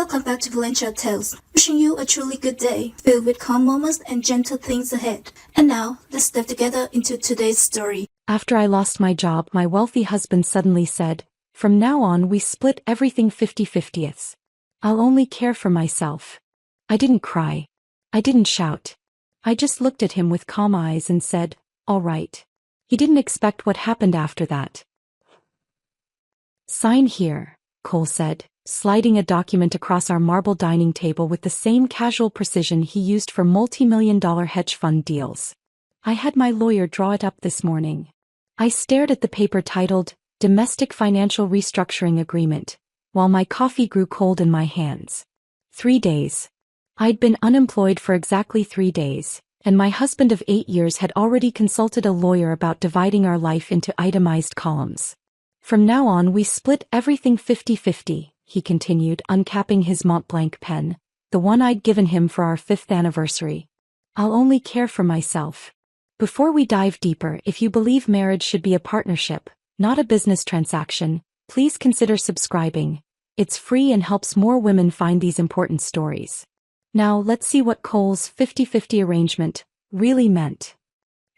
Welcome back to Valentra Tales, wishing you a truly good day, filled with calm moments and gentle things ahead. And now, let's step together into today's story. After I lost my job, my wealthy husband suddenly said, "From now on we split everything 50-50ths. I'll only care for myself." I didn't cry. I didn't shout. I just looked at him with calm eyes and said, "All right." He didn't expect what happened after that. "Sign here," Cole said, sliding a document across our marble dining table with the same casual precision he used for multi-million-dollar hedge fund deals. I had my lawyer draw it up this morning. I stared at the paper titled, Domestic Financial Restructuring Agreement, while my coffee grew cold in my hands. 3 days. I'd been unemployed for exactly 3 days, and my husband of 8 years had already consulted a lawyer about dividing our life into itemized columns. "From now on we split everything 50-50, he continued, uncapping his Mont Blanc pen, the one I'd given him for our 5th anniversary. "I'll only care for myself." Before we dive deeper, if you believe marriage should be a partnership, not a business transaction, please consider subscribing. It's free and helps more women find these important stories. Now let's see what Cole's 50-50 arrangement really meant.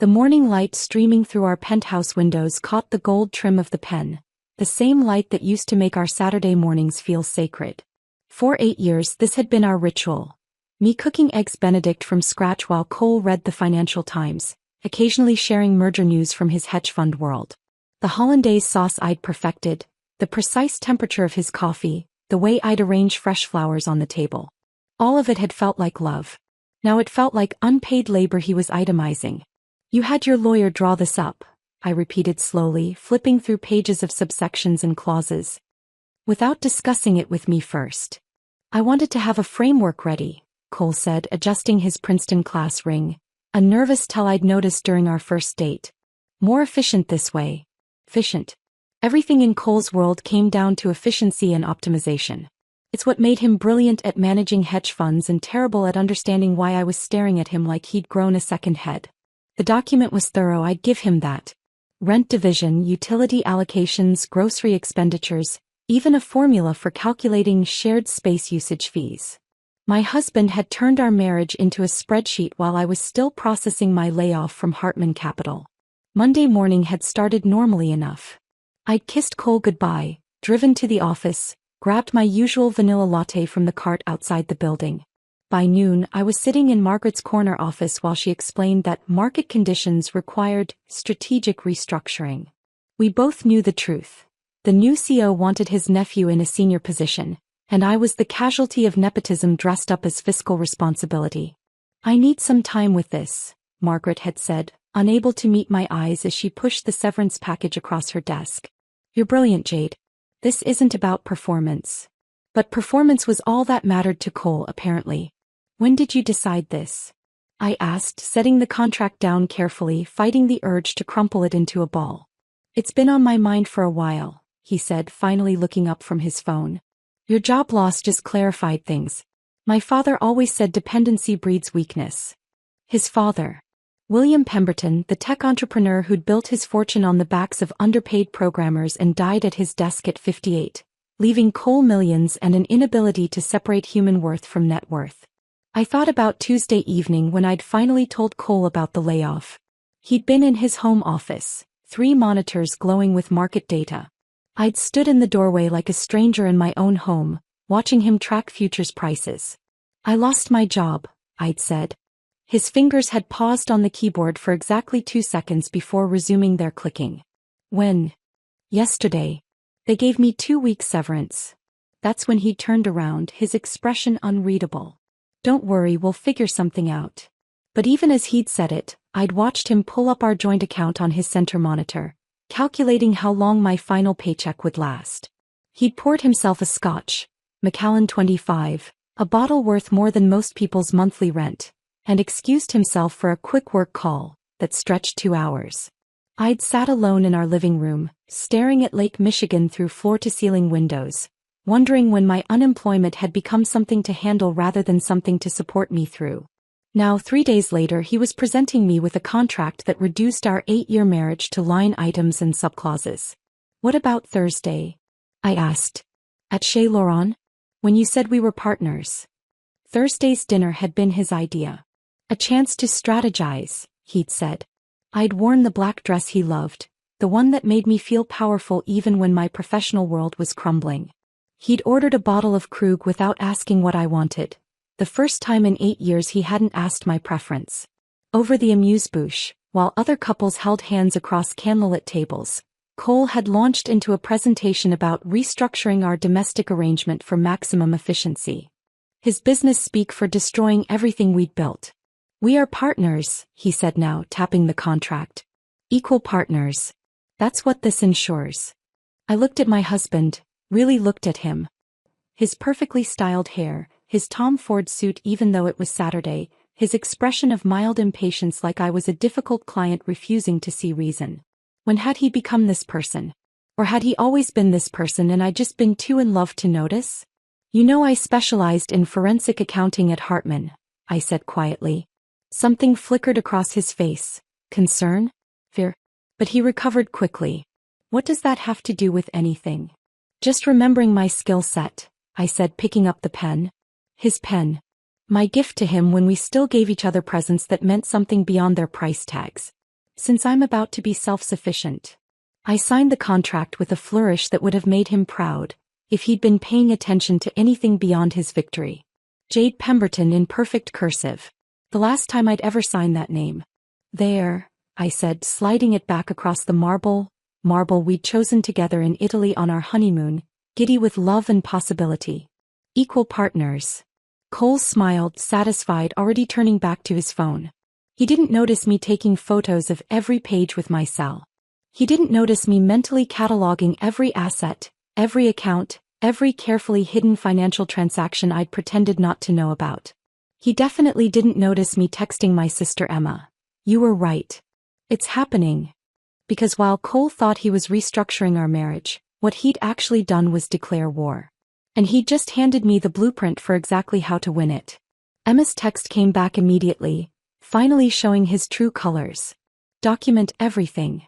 The morning light streaming through our penthouse windows caught the gold trim of the pen, the same light that used to make our Saturday mornings feel sacred. For 8 years this had been our ritual. Me cooking eggs Benedict from scratch while Cole read the Financial Times, occasionally sharing merger news from his hedge fund world. The hollandaise sauce I'd perfected, the precise temperature of his coffee, the way I'd arrange fresh flowers on the table. All of it had felt like love. Now it felt like unpaid labor he was itemizing. "You had your lawyer draw this up," I repeated slowly, flipping through pages of subsections and clauses. "Without discussing it with me first." "I wanted to have a framework ready," Cole said, adjusting his Princeton class ring, a nervous tell I'd noticed during our first date. "More efficient this way." Efficient. Everything in Cole's world came down to efficiency and optimization. It's what made him brilliant at managing hedge funds and terrible at understanding why I was staring at him like he'd grown a second head. The document was thorough, I'd give him that. Rent division, utility allocations, grocery expenditures, even a formula for calculating shared space usage fees. My husband had turned our marriage into a spreadsheet while I was still processing my layoff from Hartman Capital. Monday morning had started normally enough. I'd kissed Cole goodbye, driven to the office, grabbed my usual vanilla latte from the cart outside the building. By noon, I was sitting in Margaret's corner office while she explained that market conditions required strategic restructuring. We both knew the truth. The new CEO wanted his nephew in a senior position, and I was the casualty of nepotism dressed up as fiscal responsibility. "I need some time with this," Margaret had said, unable to meet my eyes as she pushed the severance package across her desk. "You're brilliant, Jade. This isn't about performance." But performance was all that mattered to Cole, apparently. "When did you decide this?" I asked, setting the contract down carefully, fighting the urge to crumple it into a ball. "It's been on my mind for a while," he said, finally looking up from his phone. "Your job loss just clarified things. My father always said dependency breeds weakness." His father. William Pemberton, the tech entrepreneur who'd built his fortune on the backs of underpaid programmers and died at his desk at 58, leaving Cole millions and an inability to separate human worth from net worth. I thought about Tuesday evening when I'd finally told Cole about the layoff. He'd been in his home office, 3 monitors glowing with market data. I'd stood in the doorway like a stranger in my own home, watching him track futures prices. "I lost my job," I'd said. His fingers had paused on the keyboard for exactly 2 seconds before resuming their clicking. "When?" "Yesterday. They gave me 2 weeks severance." That's when he turned around, his expression unreadable. "Don't worry, we'll figure something out." But even as he'd said it, I'd watched him pull up our joint account on his center monitor, calculating how long my final paycheck would last. He'd poured himself a scotch, Macallan 25, a bottle worth more than most people's monthly rent, and excused himself for a quick work call that stretched 2 hours. I'd sat alone in our living room, staring at Lake Michigan through floor-to-ceiling windows, wondering when my unemployment had become something to handle rather than something to support me through. Now 3 days later he was presenting me with a contract that reduced our 8-year marriage to line items and subclauses. "What about Thursday?" I asked. "At Chez Laurent?" When you said we were partners. Thursday's dinner had been his idea. A chance to strategize, he'd said. I'd worn the black dress he loved, the one that made me feel powerful even when my professional world was crumbling. He'd ordered a bottle of Krug without asking what I wanted. The first time in 8 years he hadn't asked my preference. Over the amuse-bouche, while other couples held hands across candlelit tables, Cole had launched into a presentation about restructuring our domestic arrangement for maximum efficiency. His business speak for destroying everything we'd built. We are partners, he said now, tapping the contract. Equal partners. That's what this ensures. I looked at my husband, really looked at him. His perfectly styled hair, his Tom Ford suit even though it was Saturday, his expression of mild impatience like I was a difficult client refusing to see reason. When had he become this person? Or had he always been this person and I'd just been too in love to notice? You know, I specialized in forensic accounting at Hartman, I said quietly. Something flickered across his face. Concern? Fear? But he recovered quickly. What does that have to do with anything? Just remembering my skill set, I said, picking up the pen. His pen. My gift to him when we still gave each other presents that meant something beyond their price tags. Since I'm about to be self-sufficient. I signed the contract with a flourish that would have made him proud, if he'd been paying attention to anything beyond his victory. Jade Pemberton in perfect cursive. The last time I'd ever signed that name. There, I said, sliding it back across the marble we'd chosen together in Italy on our honeymoon, giddy with love and possibility. Equal partners. Cole smiled, satisfied, already turning back to his phone. He didn't notice me taking photos of every page with my cell. He didn't notice me mentally cataloging every asset, every account, every carefully hidden financial transaction I'd pretended not to know about. He definitely didn't notice me texting my sister Emma. You were right. It's happening. Because while Cole thought he was restructuring our marriage, what he'd actually done was declare war. And he'd just handed me the blueprint for exactly how to win it. Emma's text came back immediately, finally showing his true colors. Document everything.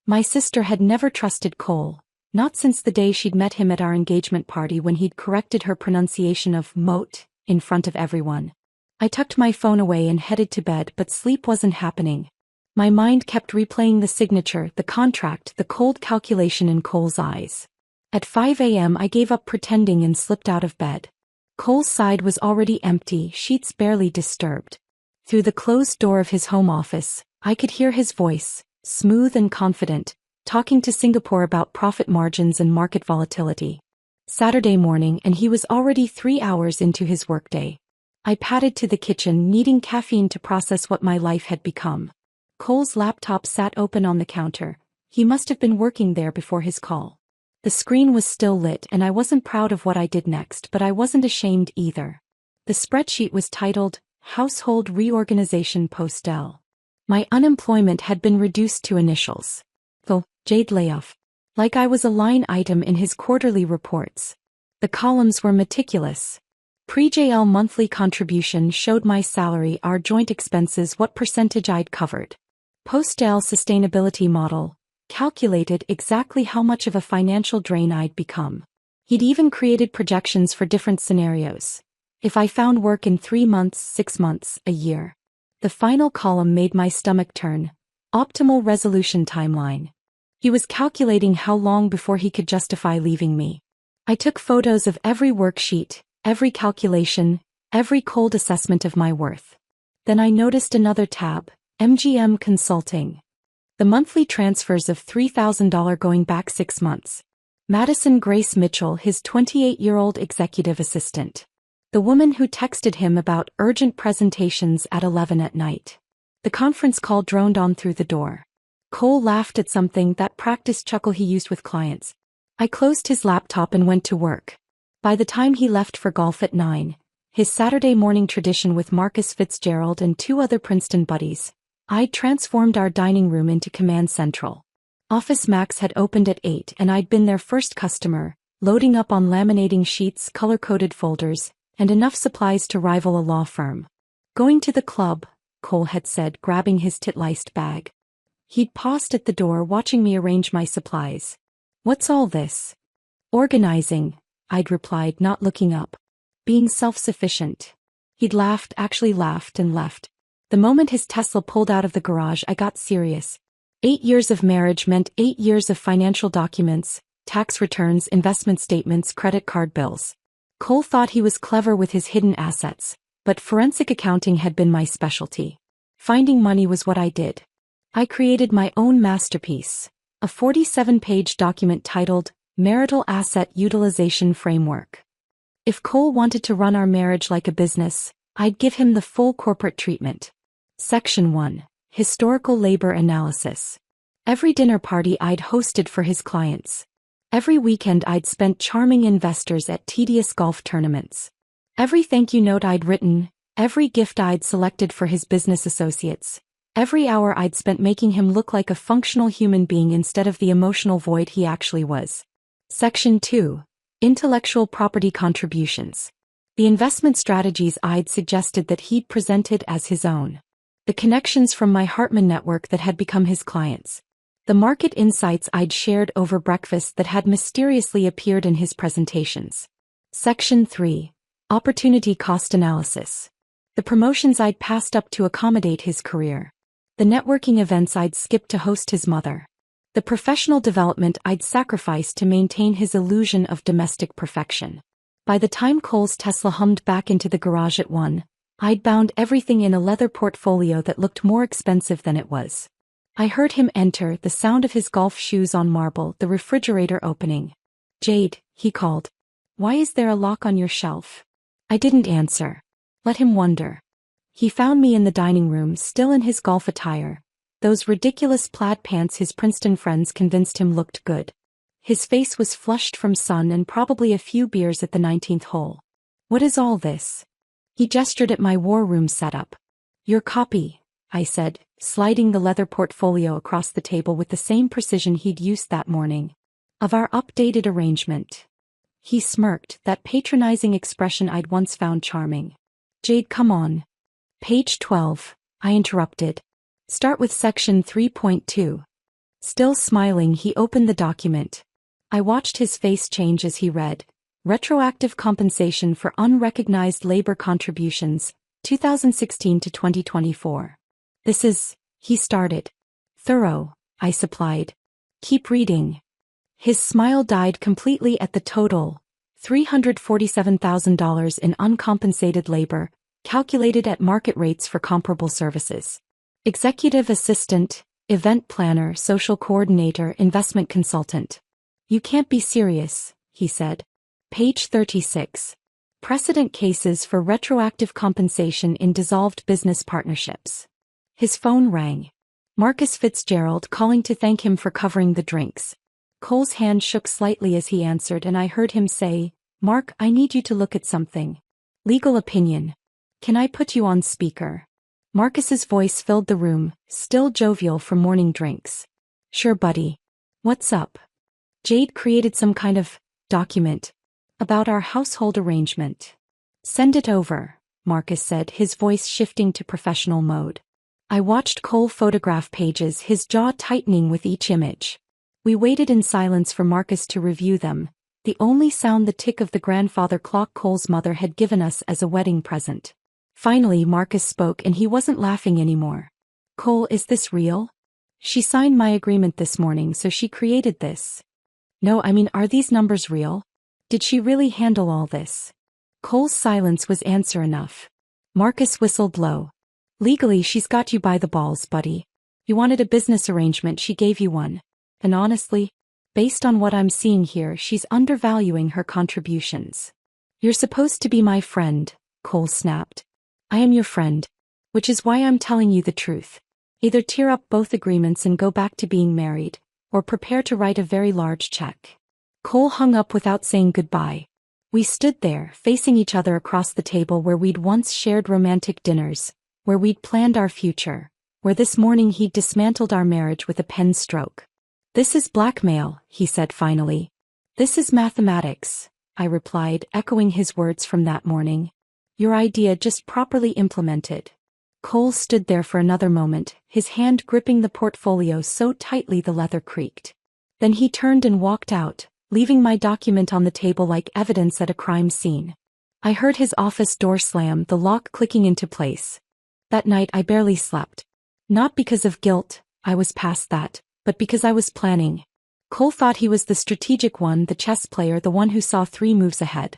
My sister had never trusted Cole, not since the day she'd met him at our engagement party when he'd corrected her pronunciation of moat in front of everyone. I tucked my phone away and headed to bed, but sleep wasn't happening. My mind kept replaying the signature, the contract, the cold calculation in Cole's eyes. At 5 a.m. I gave up pretending and slipped out of bed. Cole's side was already empty, sheets barely disturbed. Through the closed door of his home office, I could hear his voice, smooth and confident, talking to Singapore about profit margins and market volatility. Saturday morning and he was already 3 hours into his workday. I padded to the kitchen, needing caffeine to process what my life had become. Cole's laptop sat open on the counter. He must have been working there before his call. The screen was still lit and I wasn't proud of what I did next, but I wasn't ashamed either. The spreadsheet was titled, Household Reorganization Postel. My unemployment had been reduced to initials. The Jade layoff. Like I was a line item in his quarterly reports. The columns were meticulous. Pre-JL monthly contribution showed my salary, our joint expenses, what percentage I'd covered. Post-JL sustainability model calculated exactly how much of a financial drain I'd become. He'd even created projections for different scenarios. If I found work in 3 months, 6 months, a year. The final column made my stomach turn. Optimal resolution timeline. He was calculating how long before he could justify leaving me. I took photos of every worksheet, every calculation, every cold assessment of my worth. Then I noticed another tab, MGM Consulting. The monthly transfers of $3,000 going back 6 months. Madison Grace Mitchell, his 28-year-old executive assistant. The woman who texted him about urgent presentations at 11 at night. The conference call droned on through the door. Cole laughed at something, that practice chuckle he used with clients. I closed his laptop and went to work. By the time he left for golf at 9, his Saturday morning tradition with Marcus Fitzgerald and 2 other Princeton buddies, I'd transformed our dining room into Command Central. Office Max had opened at 8 and I'd been their first customer, loading up on laminating sheets, color-coded folders, and enough supplies to rival a law firm. Going to the club, Cole had said, grabbing his tit-laced bag. He'd paused at the door, watching me arrange my supplies. What's all this? Organizing, I'd replied, not looking up. Being self-sufficient. He'd laughed, actually laughed, and left. The moment his Tesla pulled out of the garage, I got serious. 8 years of marriage meant 8 years of financial documents, tax returns, investment statements, credit card bills. Cole thought he was clever with his hidden assets, but forensic accounting had been my specialty. Finding money was what I did. I created my own masterpiece, a 47-page document titled Marital Asset Utilization Framework. If Cole wanted to run our marriage like a business, I'd give him the full corporate treatment. Section 1. Historical Labor Analysis. Every dinner party I'd hosted for his clients. Every weekend I'd spent charming investors at tedious golf tournaments. Every thank you note I'd written, every gift I'd selected for his business associates. Every hour I'd spent making him look like a functional human being instead of the emotional void he actually was. Section 2. Intellectual Property Contributions. The investment strategies I'd suggested that he'd presented as his own. The connections from my Hartman network that had become his clients. The market insights I'd shared over breakfast that had mysteriously appeared in his presentations. Section 3. Opportunity Cost Analysis. The promotions I'd passed up to accommodate his career. The networking events I'd skipped to host his mother. The professional development I'd sacrificed to maintain his illusion of domestic perfection. By the time Cole's Tesla hummed back into the garage at 1, I'd bound everything in a leather portfolio that looked more expensive than it was. I heard him enter, the sound of his golf shoes on marble, the refrigerator opening. "Jade," he called. "Why is there a lock on your shelf?" I didn't answer. Let him wonder. He found me in the dining room, still in his golf attire, those ridiculous plaid pants his Princeton friends convinced him looked good. His face was flushed from sun and probably a few beers at the 19th hole. "What is all this?" He gestured at my war room setup. "Your copy," I said, sliding the leather portfolio across the table with the same precision he'd used that morning. "Of our updated arrangement." He smirked, that patronizing expression I'd once found charming. "Jade, come on." "Page 12, I interrupted. "Start with section 3.2. Still smiling, he opened the document. I watched his face change as he read. Retroactive compensation for unrecognized labor contributions, 2016 to 2024. "This is," he started. "Thorough," I supplied. "Keep reading." His smile died completely at the total, $347,000 in uncompensated labor, calculated at market rates for comparable services. Executive assistant, event planner, social coordinator, investment consultant. "You can't be serious," he said. Page 36. Precedent cases for retroactive compensation in dissolved business partnerships. His phone rang. Marcus Fitzgerald calling to thank him for covering the drinks. Cole's hand shook slightly as he answered, and I heard him say, "Mark, I need you to look at something. Legal opinion. Can I put you on speaker?" Marcus's voice filled the room, still jovial from morning drinks. "Sure, buddy. What's up?" "Jade created some kind of document about our household arrangement." "Send it over," Marcus said, his voice shifting to professional mode. I watched Cole photograph pages, his jaw tightening with each image. We waited in silence for Marcus to review them, the only sound the tick of the grandfather clock Cole's mother had given us as a wedding present. Finally Marcus spoke, and he wasn't laughing anymore. "Cole, is this real? She signed my agreement this morning, so she created this." "No, I mean, are these numbers real? Did she really handle all this?" Cole's silence was answer enough. Marcus whistled low. "Legally, she's got you by the balls, buddy. You wanted a business arrangement, she gave you one. And honestly, based on what I'm seeing here, she's undervaluing her contributions." "You're supposed to be my friend," Cole snapped. "I am your friend. Which is why I'm telling you the truth. Either tear up both agreements and go back to being married, or prepare to write a very large check." Cole hung up without saying goodbye. We stood there, facing each other across the table where we'd once shared romantic dinners, where we'd planned our future, where this morning he'd dismantled our marriage with a pen stroke. "This is blackmail," he said finally. "This is mathematics," I replied, echoing his words from that morning. "Your idea just properly implemented." Cole stood there for another moment, his hand gripping the portfolio so tightly the leather creaked. Then he turned and walked out, leaving my document on the table like evidence at a crime scene. I heard his office door slam, the lock clicking into place. That night I barely slept. Not because of guilt, I was past that, but because I was planning. Cole thought he was the strategic one, the chess player, the one who saw 3 moves ahead.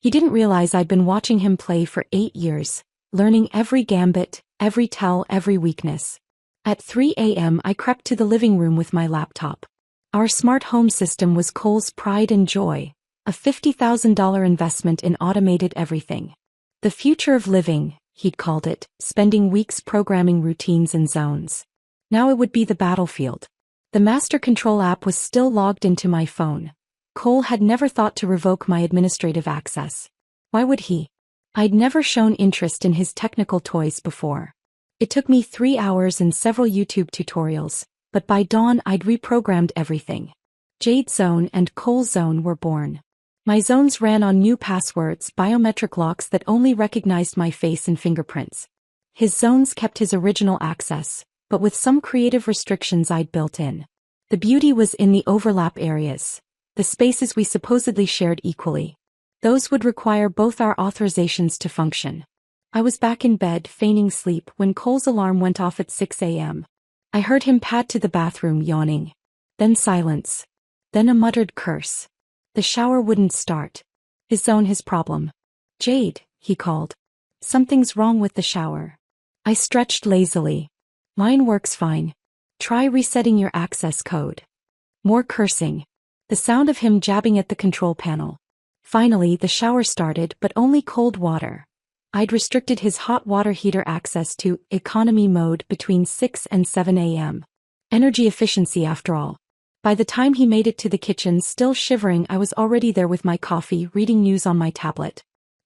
He didn't realize I'd been watching him play for 8 years, learning every gambit, every tell, every weakness. At 3 a.m. I crept to the living room with my laptop. Our smart home system was Cole's pride and joy, a $50,000 investment in automated everything. The future of living, he'd called it, spending weeks programming routines and zones. Now it would be the battlefield. The master control app was still logged into my phone. Cole had never thought to revoke my administrative access. Why would he? I'd never shown interest in his technical toys before. It took me 3 hours and several YouTube tutorials, but by dawn I'd reprogrammed everything. Jade's zone and Cole's zone were born. My zones ran on new passwords, biometric locks that only recognized my face and fingerprints. His zones kept his original access, but with some creative restrictions I'd built in. The beauty was in the overlap areas, the spaces we supposedly shared equally. Those would require both our authorizations to function. I was back in bed, feigning sleep, when Cole's alarm went off at 6 a.m. I heard him pad to the bathroom, yawning. Then silence. Then a muttered curse. The shower wouldn't start. His zone, his problem. Jade, he called. Something's wrong with the shower. I stretched lazily. Mine works fine. Try resetting your access code. More cursing. The sound of him jabbing at the control panel. Finally, the shower started, but only cold water. I'd restricted his hot water heater access to economy mode between 6 and 7 a.m. Energy efficiency after all. By the time he made it to the kitchen, still shivering, I was already there with my coffee, reading news on my tablet.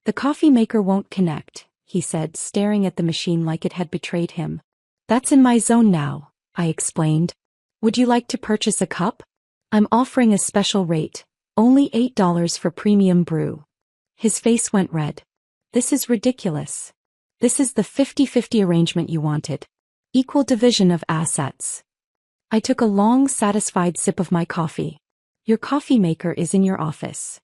The coffee maker won't connect, he said, staring at the machine like it had betrayed him. That's in my zone now, I explained. Would you like to purchase a cup? I'm offering a special rate, only $8 for premium brew. His face went red. This is ridiculous. This is the 50-50 arrangement you wanted. Equal division of assets. I took a long, satisfied sip of my coffee. Your coffee maker is in your office.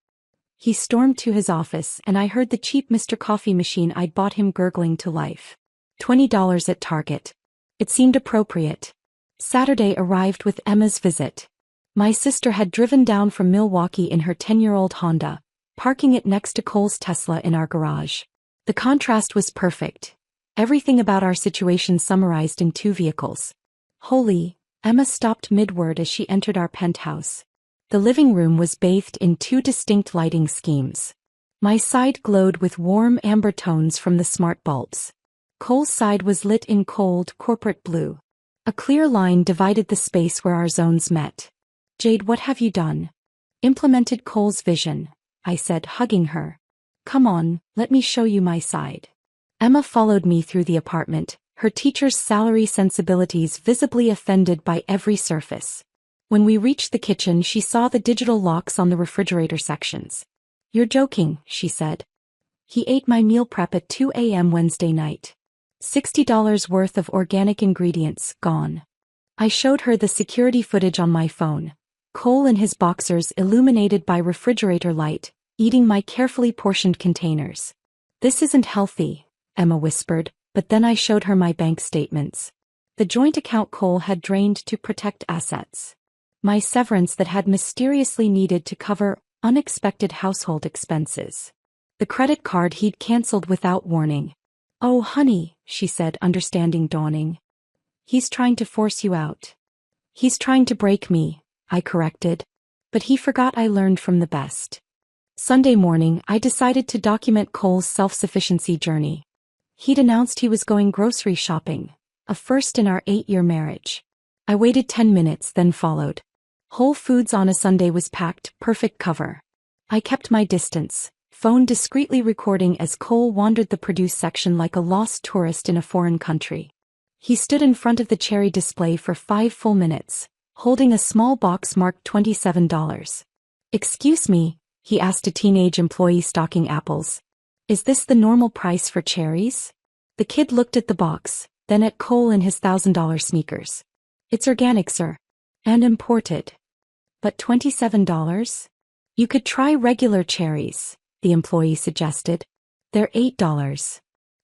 He stormed to his office, and I heard the cheap Mr. Coffee machine I'd bought him gurgling to life. $20 at Target. It seemed appropriate. Saturday arrived with Emma's visit. My sister had driven down from Milwaukee in her 10-year-old Honda, parking it next to Cole's Tesla in our garage. The contrast was perfect. Everything about our situation summarized in 2 vehicles. Holy, Emma stopped mid-word as she entered our penthouse. The living room was bathed in 2 distinct lighting schemes. My side glowed with warm amber tones from the smart bulbs. Cole's side was lit in cold, corporate blue. A clear line divided the space where our zones met. Jade, what have you done? Implemented Cole's vision, I said, hugging her. Come on, let me show you my side. Emma followed me through the apartment, her teacher's salary sensibilities visibly offended by every surface. When we reached the kitchen, she saw the digital locks on the refrigerator sections. You're joking, she said. He ate my meal prep at 2 a.m. Wednesday night. $60 worth of organic ingredients, gone. I showed her the security footage on my phone. Cole in his boxers, illuminated by refrigerator light, eating my carefully portioned containers. This isn't healthy, Emma whispered, but then I showed her my bank statements. The joint account Cole had drained to protect assets. My severance that had mysteriously needed to cover unexpected household expenses. The credit card he'd canceled without warning. Oh, honey, she said, understanding dawning. He's trying to force you out. He's trying to break me, I corrected. But he forgot I learned from the best. Sunday morning, I decided to document Cole's self-sufficiency journey. He'd announced he was going grocery shopping, a first in our 8-year marriage. I waited 10 minutes, then followed. Whole Foods on a Sunday was packed, perfect cover. I kept my distance, phone discreetly recording as Cole wandered the produce section like a lost tourist in a foreign country. He stood in front of the cherry display for 5 full minutes, holding a small box marked $27. Excuse me, he asked a teenage employee stocking apples. Is this the normal price for cherries? The kid looked at the box, then at Cole and his $1,000 sneakers. It's organic, sir. And imported. But $27? You could try regular cherries, the employee suggested. They're $8.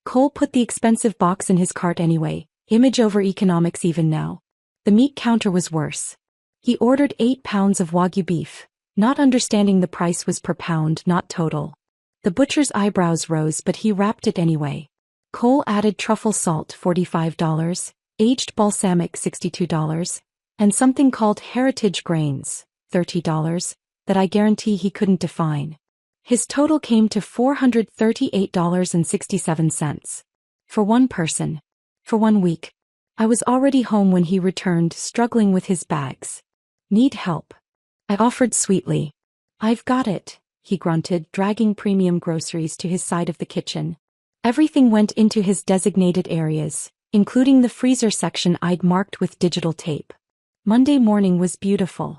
Cole put the expensive box in his cart anyway, image over economics even now. The meat counter was worse. He ordered 8 pounds of Wagyu beef, not understanding the price was per pound, not total. The butcher's eyebrows rose, but he wrapped it anyway. Cole added truffle salt, $45, aged balsamic, $62, and something called heritage grains, $30, that I guarantee he couldn't define. His total came to $438.67. For one person. For 1 week. I was already home when he returned, struggling with his bags. Need help? I offered sweetly. I've got it, he grunted, dragging premium groceries to his side of the kitchen. Everything went into his designated areas, including the freezer section I'd marked with digital tape. Monday morning was beautiful.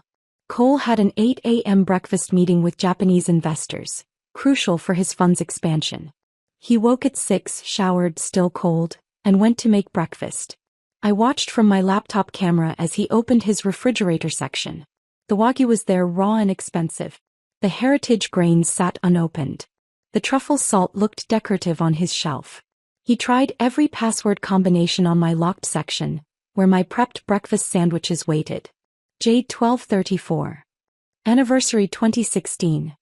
Cole had an 8 a.m. breakfast meeting with Japanese investors, crucial for his fund's expansion. He woke at 6, showered, still cold, and went to make breakfast. I watched from my laptop camera as he opened his refrigerator section. The Wagyu was there, raw and expensive. The heritage grains sat unopened. The truffle salt looked decorative on his shelf. He tried every password combination on my locked section, where my prepped breakfast sandwiches waited. Jade 1234. Anniversary 2016.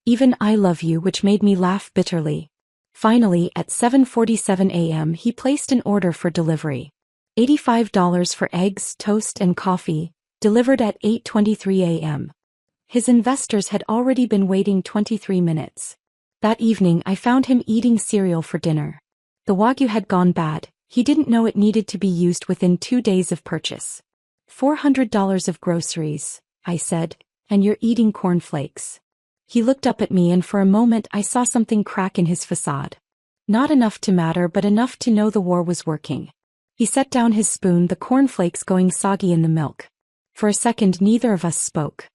Even I love you, which made me laugh bitterly. Finally, at 7:47 a.m. he placed an order for delivery. $85 for eggs, toast and coffee, delivered at 8:23 a.m. His investors had already been waiting 23 minutes. That evening I found him eating cereal for dinner. The Wagyu had gone bad, he didn't know it needed to be used within 2 days of purchase. $400 of groceries, I said, and you're eating cornflakes. He looked up at me and for a moment I saw something crack in his facade. Not enough to matter but enough to know the war was working. He set down his spoon, the cornflakes going soggy in the milk. For a second neither of us spoke.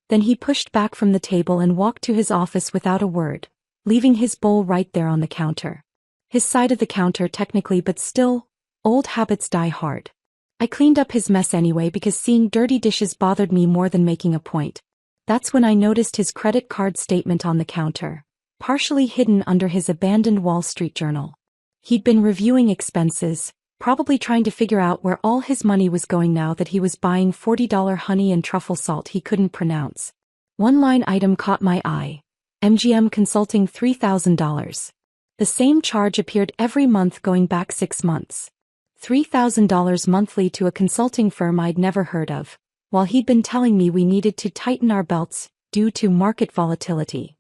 Then he pushed back from the table and walked to his office without a word, leaving his bowl right there on the counter. His side of the counter technically, but still, old habits die hard. I cleaned up his mess anyway because seeing dirty dishes bothered me more than making a point. That's when I noticed his credit card statement on the counter, partially hidden under his abandoned Wall Street journal. He'd been reviewing expenses, probably trying to figure out where all his money was going now that he was buying $40 honey and truffle salt he couldn't pronounce. One line item caught my eye. MGM Consulting, $3,000. The same charge appeared every month going back 6 months. $3,000 monthly to a consulting firm I'd never heard of, while he'd been telling me we needed to tighten our belts due to market volatility.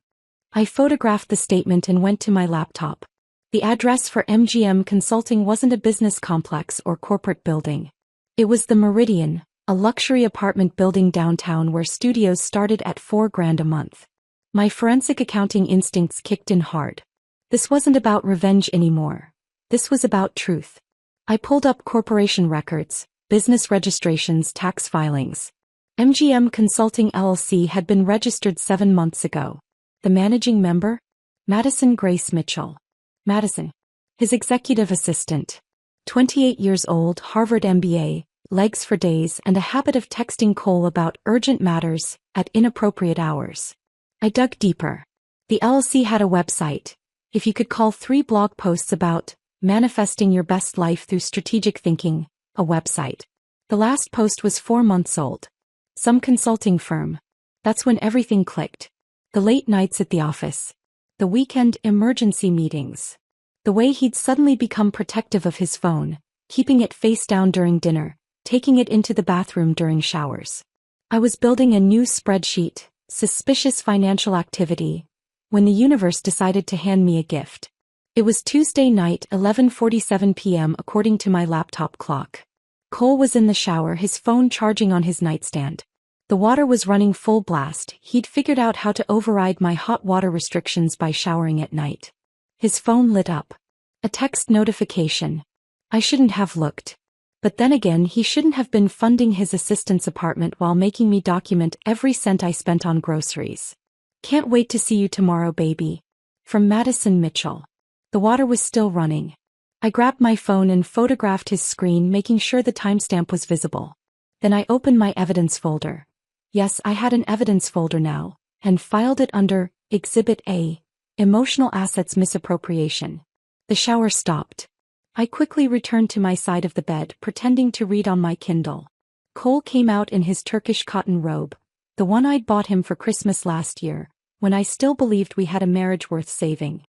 I photographed the statement and went to my laptop. The address for MGM Consulting wasn't a business complex or corporate building. It was the Meridian, a luxury apartment building downtown where studios started at $4,000 a month. My forensic accounting instincts kicked in hard. This wasn't about revenge anymore. This was about truth. I pulled up corporation records, business registrations, tax filings. MGM Consulting LLC had been registered 7 months ago. The managing member? Madison Grace Mitchell. Madison. His executive assistant. 28 years old, Harvard MBA, legs for days, and a habit of texting Cole about urgent matters at inappropriate hours. I dug deeper. The LLC had a website. If you could call 3 blog posts about manifesting your best life through strategic thinking, a website. The last post was 4 months old. Some consulting firm. That's when everything clicked. The late nights at the office. The weekend emergency meetings. The way he'd suddenly become protective of his phone, keeping it face down during dinner, taking it into the bathroom during showers. I was building a new spreadsheet, suspicious financial activity, when the universe decided to hand me a gift. It was Tuesday night, 11:47 p.m. according to my laptop clock. Cole was in the shower, his phone charging on his nightstand. The water was running full blast. He'd figured out how to override my hot water restrictions by showering at night. His phone lit up. A text notification. I shouldn't have looked. But then again, he shouldn't have been funding his assistant's apartment while making me document every cent I spent on groceries. Can't wait to see you tomorrow, baby. From Madison Mitchell. The water was still running. I grabbed my phone and photographed his screen, making sure the timestamp was visible. Then I opened my evidence folder. Yes, I had an evidence folder now, and filed it under Exhibit A, Emotional Assets Misappropriation. The shower stopped. I quickly returned to my side of the bed, pretending to read on my Kindle. Cole came out in his Turkish cotton robe, the one I'd bought him for Christmas last year, when I still believed we had a marriage worth saving.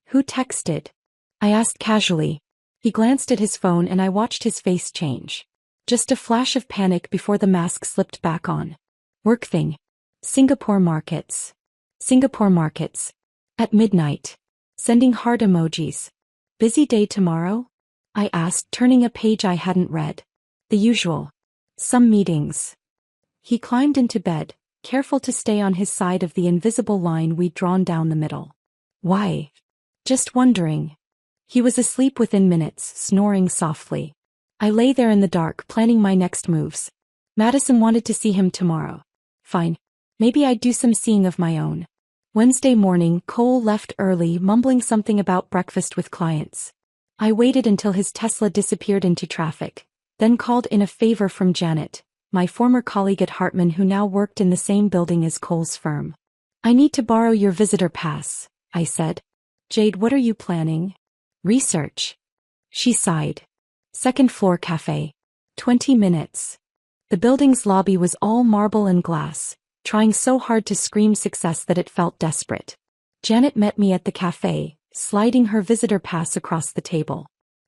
"Who texted?" I asked casually. He glanced at his phone and I watched his face change. Just a flash of panic before the mask slipped back on. "Work thing. Singapore markets. Singapore markets. At midnight. Sending heart emojis. Busy day tomorrow?" I asked, turning a page I hadn't read. "The usual. Some meetings." He climbed into bed, careful to stay on his side of the invisible line we'd drawn down the middle. "Why?" "Just wondering." He was asleep within minutes, snoring softly. I lay there in the dark, planning my next moves. Madison wanted to see him tomorrow. Fine. Maybe I'd do some seeing of my own. Wednesday morning, Cole left early, mumbling something about breakfast with clients. I waited until his Tesla disappeared into traffic, then called in a favor from Janet, my former colleague at Hartman who now worked in the same building as Cole's firm. "I need to borrow your visitor pass," I said. "Jade, what are you planning?" "Research." She sighed. "Second floor cafe. 20 minutes. The building's lobby was all marble and glass, trying so hard to scream success that it felt desperate. Janet met me at the cafe, sliding her visitor pass across the table.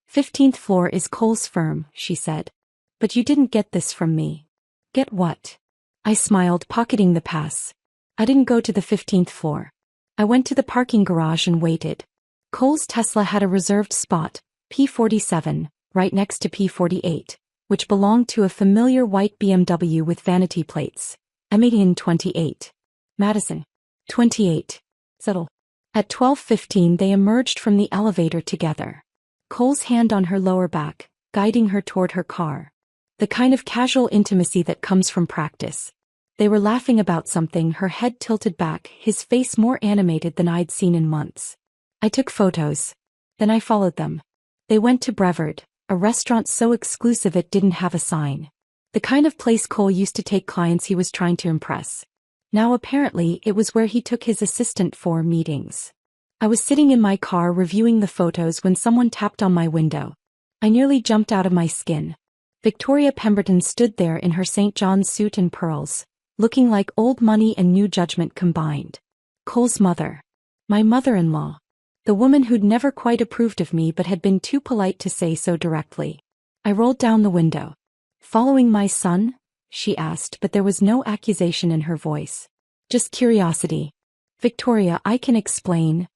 "15th floor is Cole's firm," she said. "But you didn't get this from me." "Get what?" I smiled, pocketing the pass. "I didn't go to the 15th floor. I went to the parking garage and waited. Cole's Tesla had a reserved spot, P47, right next to P48, which belonged to a familiar white BMW with vanity plates. Emmeline 28. Madison. 28. Settle. At 12:15 they emerged from the elevator together. Cole's hand on her lower back, guiding her toward her car. The kind of casual intimacy that comes from practice. They were laughing about something, her head tilted back, his face more animated than I'd seen in months. I took photos. Then I followed them. They went to Brevard, a restaurant so exclusive it didn't have a sign. The kind of place Cole used to take clients he was trying to impress. Now apparently it was where he took his assistant for meetings. I was sitting in my car reviewing the photos when someone tapped on my window. I nearly jumped out of my skin. Victoria Pemberton stood there in her St. John's suit and pearls, looking like old money and new judgment combined. Cole's mother. My mother-in-law. The woman who'd never quite approved of me but had been too polite to say so directly. I rolled down the window. "Following my son?" she asked, but there was no accusation in her voice. Just curiosity. "Victoria, I can explain."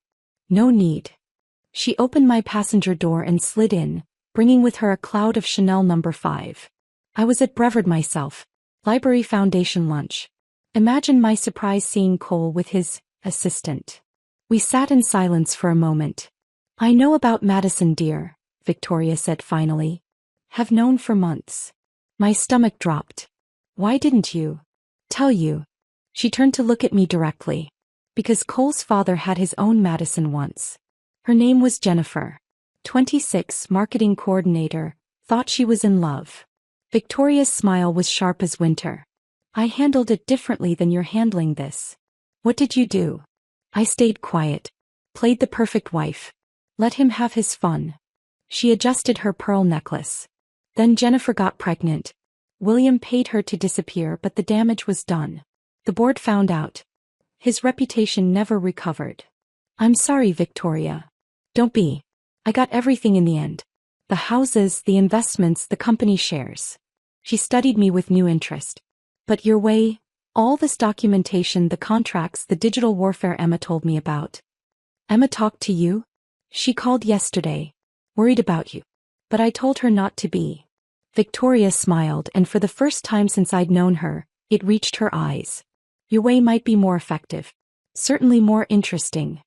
"No need." She opened my passenger door and slid in, bringing with her a cloud of Chanel No. 5. I was at Brevard myself. Library Foundation lunch. Imagine my surprise seeing Cole with his assistant. We sat in silence for a moment. "I know about Madison, dear," Victoria said finally. "Have known for months." My stomach dropped. "Why didn't you tell you?" She turned to look at me directly. "Because Cole's father had his own Madison once. Her name was Jennifer. 26, marketing coordinator, thought she was in love." Victoria's smile was sharp as winter. "I handled it differently than you're handling this." "What did you do?" I stayed quiet. Played the perfect wife. Let him have his fun. She adjusted her pearl necklace. Then Jennifer got pregnant. William paid her to disappear, but the damage was done. The board found out. His reputation never recovered. "I'm sorry, Victoria." "Don't be. I got everything in the end. The houses, the investments, the company shares." She studied me with new interest. "But your way, all this documentation, the contracts, the digital warfare Emma told me about." "Emma talked to you?" "She called yesterday. Worried about you. But I told her not to be." Victoria smiled, and for the first time since I'd known her, it reached her eyes. "Your way might be more effective. Certainly more interesting."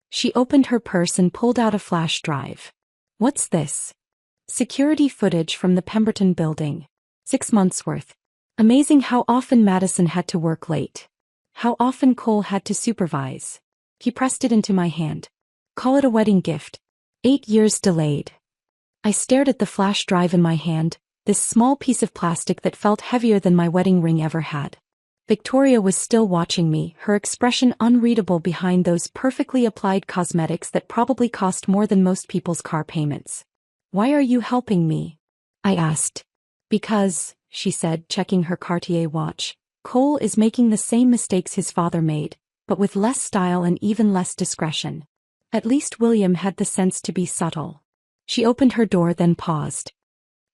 She opened her purse and pulled out a flash drive. "What's this?" "Security footage from the Pemberton building. 6 months worth. Amazing how often Madison had to work late. How often Cole had to supervise." He pressed it into my hand. "Call it a wedding gift. 8 years delayed." I stared at the flash drive in my hand, this small piece of plastic that felt heavier than my wedding ring ever had. Victoria was still watching me, her expression unreadable behind those perfectly applied cosmetics that probably cost more than most people's car payments. "Why are you helping me?" I asked. "Because," she said, checking her Cartier watch, "Cole is making the same mistakes his father made, but with less style and even less discretion. At least William had the sense to be subtle." She opened her door then paused.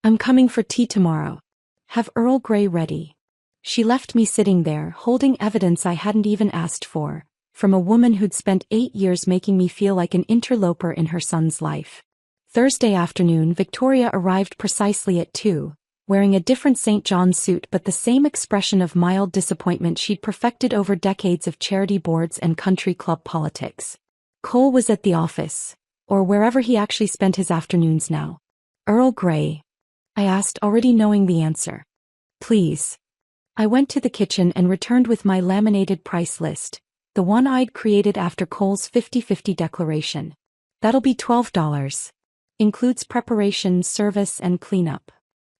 "I'm coming for tea tomorrow. Have Earl Grey ready." She left me sitting there, holding evidence I hadn't even asked for, from a woman who'd spent 8 years making me feel like an interloper in her son's life. Thursday afternoon, Victoria arrived precisely at 2, wearing a different St. John's suit but the same expression of mild disappointment she'd perfected over decades of charity boards and country club politics. Cole was at the office, or wherever he actually spent his afternoons now. "Earl Grey?" I asked, already knowing the answer. "Please." I went to the kitchen and returned with my laminated price list, the one I'd created after Cole's 50-50 declaration. "That'll be $12. Includes preparation, service, and cleanup."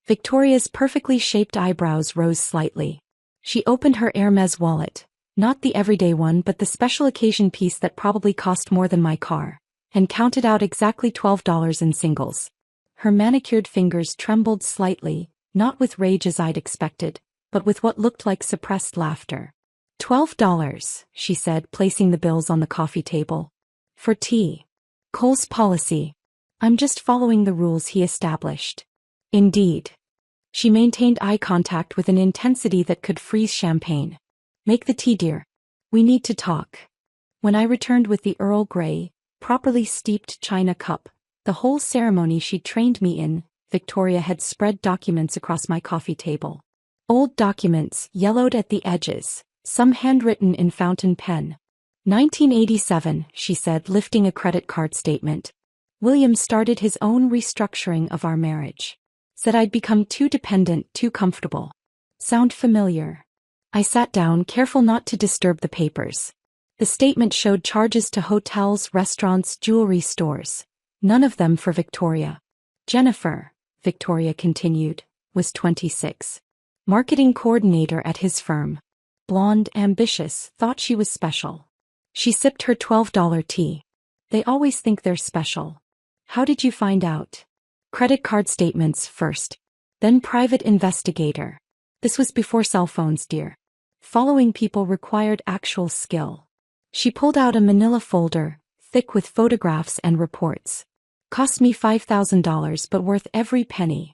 Victoria's perfectly shaped eyebrows rose slightly. She opened her Hermes wallet, not the everyday one but the special occasion piece that probably cost more than my car, and counted out exactly $12 in singles. Her manicured fingers trembled slightly, not with rage as I'd expected, but with what looked like suppressed laughter. $12, she said, placing the bills on the coffee table. "For tea." "Cole's policy. I'm just following the rules he established." "Indeed." She maintained eye contact with an intensity that could freeze champagne. "Make the tea, dear. We need to talk." When I returned with the Earl Grey, properly steeped china cup, the whole ceremony she'd trained me in, Victoria had spread documents across my coffee table. Old documents, yellowed at the edges, some handwritten in fountain pen. 1987, she said, lifting a credit card statement. "William started his own restructuring of our marriage. Said I'd become too dependent, too comfortable." Sound familiar? I sat down, careful not to disturb the papers. The statement showed charges to hotels, restaurants, jewelry stores. None of them for Victoria. Jennifer, Victoria continued, was 26. Marketing coordinator at his firm. Blonde, ambitious, thought she was special. She sipped her $12 tea. "They always think they're special." "How did you find out?" "Credit card statements first. Then private investigator." This was before cell phones, dear. Following people required actual skill. She pulled out a manila folder, thick with photographs and reports. "Cost me $5,000 but worth every penny."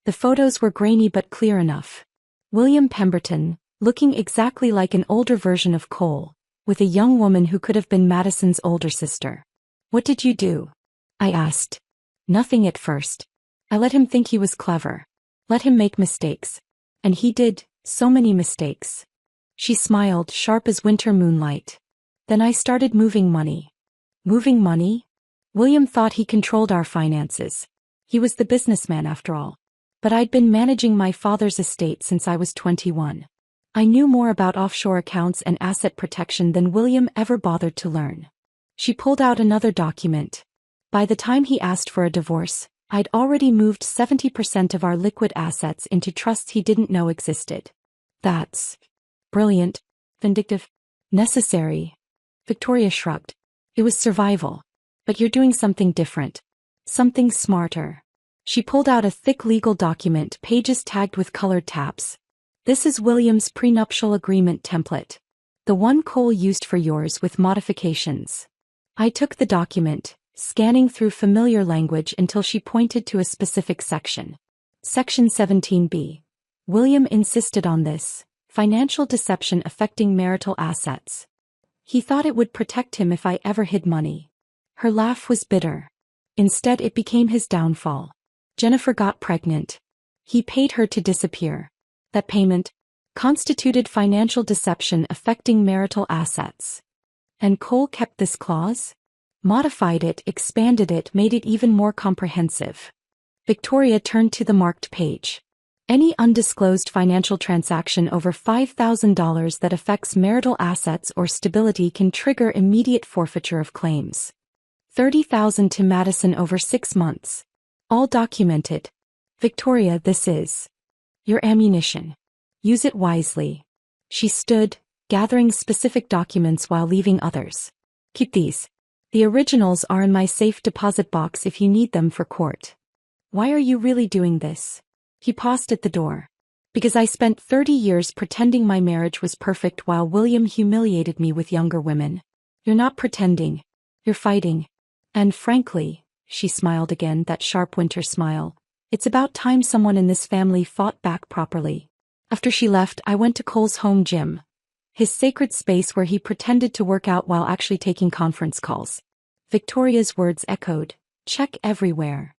The photos were grainy but clear enough. William Pemberton, looking exactly like an older version of Cole, with a young woman who could have been Madison's older sister. "What did you do?" I asked. "Nothing at first. I let him think he was clever. Let him make mistakes. And he did, so many mistakes." She smiled, sharp as winter moonlight. "Then I started moving money." "Moving money?" "William thought he controlled our finances. He was the businessman after all. But I'd been managing my father's estate since I was 21. I knew more about offshore accounts and asset protection than William ever bothered to learn." She pulled out another document. "By the time he asked for a divorce, I'd already moved 70% of our liquid assets into trusts he didn't know existed." "That's brilliant, vindictive, necessary." Victoria shrugged. "It was survival. But you're doing something different. Something smarter." She pulled out a thick legal document, pages tagged with colored tabs. "This is William's prenuptial agreement template. The one Cole used for yours with modifications." I took the document, scanning through familiar language until she pointed to a specific section. Section 17B. William insisted on this: financial deception affecting marital assets. He thought it would protect him if I ever hid money. Her laugh was bitter. Instead, it became his downfall. Jennifer got pregnant. He paid her to disappear. That payment constituted financial deception affecting marital assets. And Cole kept this clause? Modified it, expanded it, made it even more comprehensive. Victoria turned to the marked page. "Any undisclosed financial transaction over $5,000 that affects marital assets or stability can trigger immediate forfeiture of claims. $30,000 to Madison over 6 months. All documented. Victoria, this is your ammunition. Use it wisely." She stood, gathering specific documents while leaving others. Keep these. The originals are in my safe deposit box if you need them for court. Why are you really doing this? He paused at the door. Because I spent 30 years pretending my marriage was perfect while William humiliated me with younger women. You're not pretending. You're fighting. And frankly, she smiled again, that sharp winter smile, it's about time someone in this family fought back properly. After she left, I went to Cole's home gym. His sacred space where he pretended to work out while actually taking conference calls. Victoria's words echoed, check everywhere.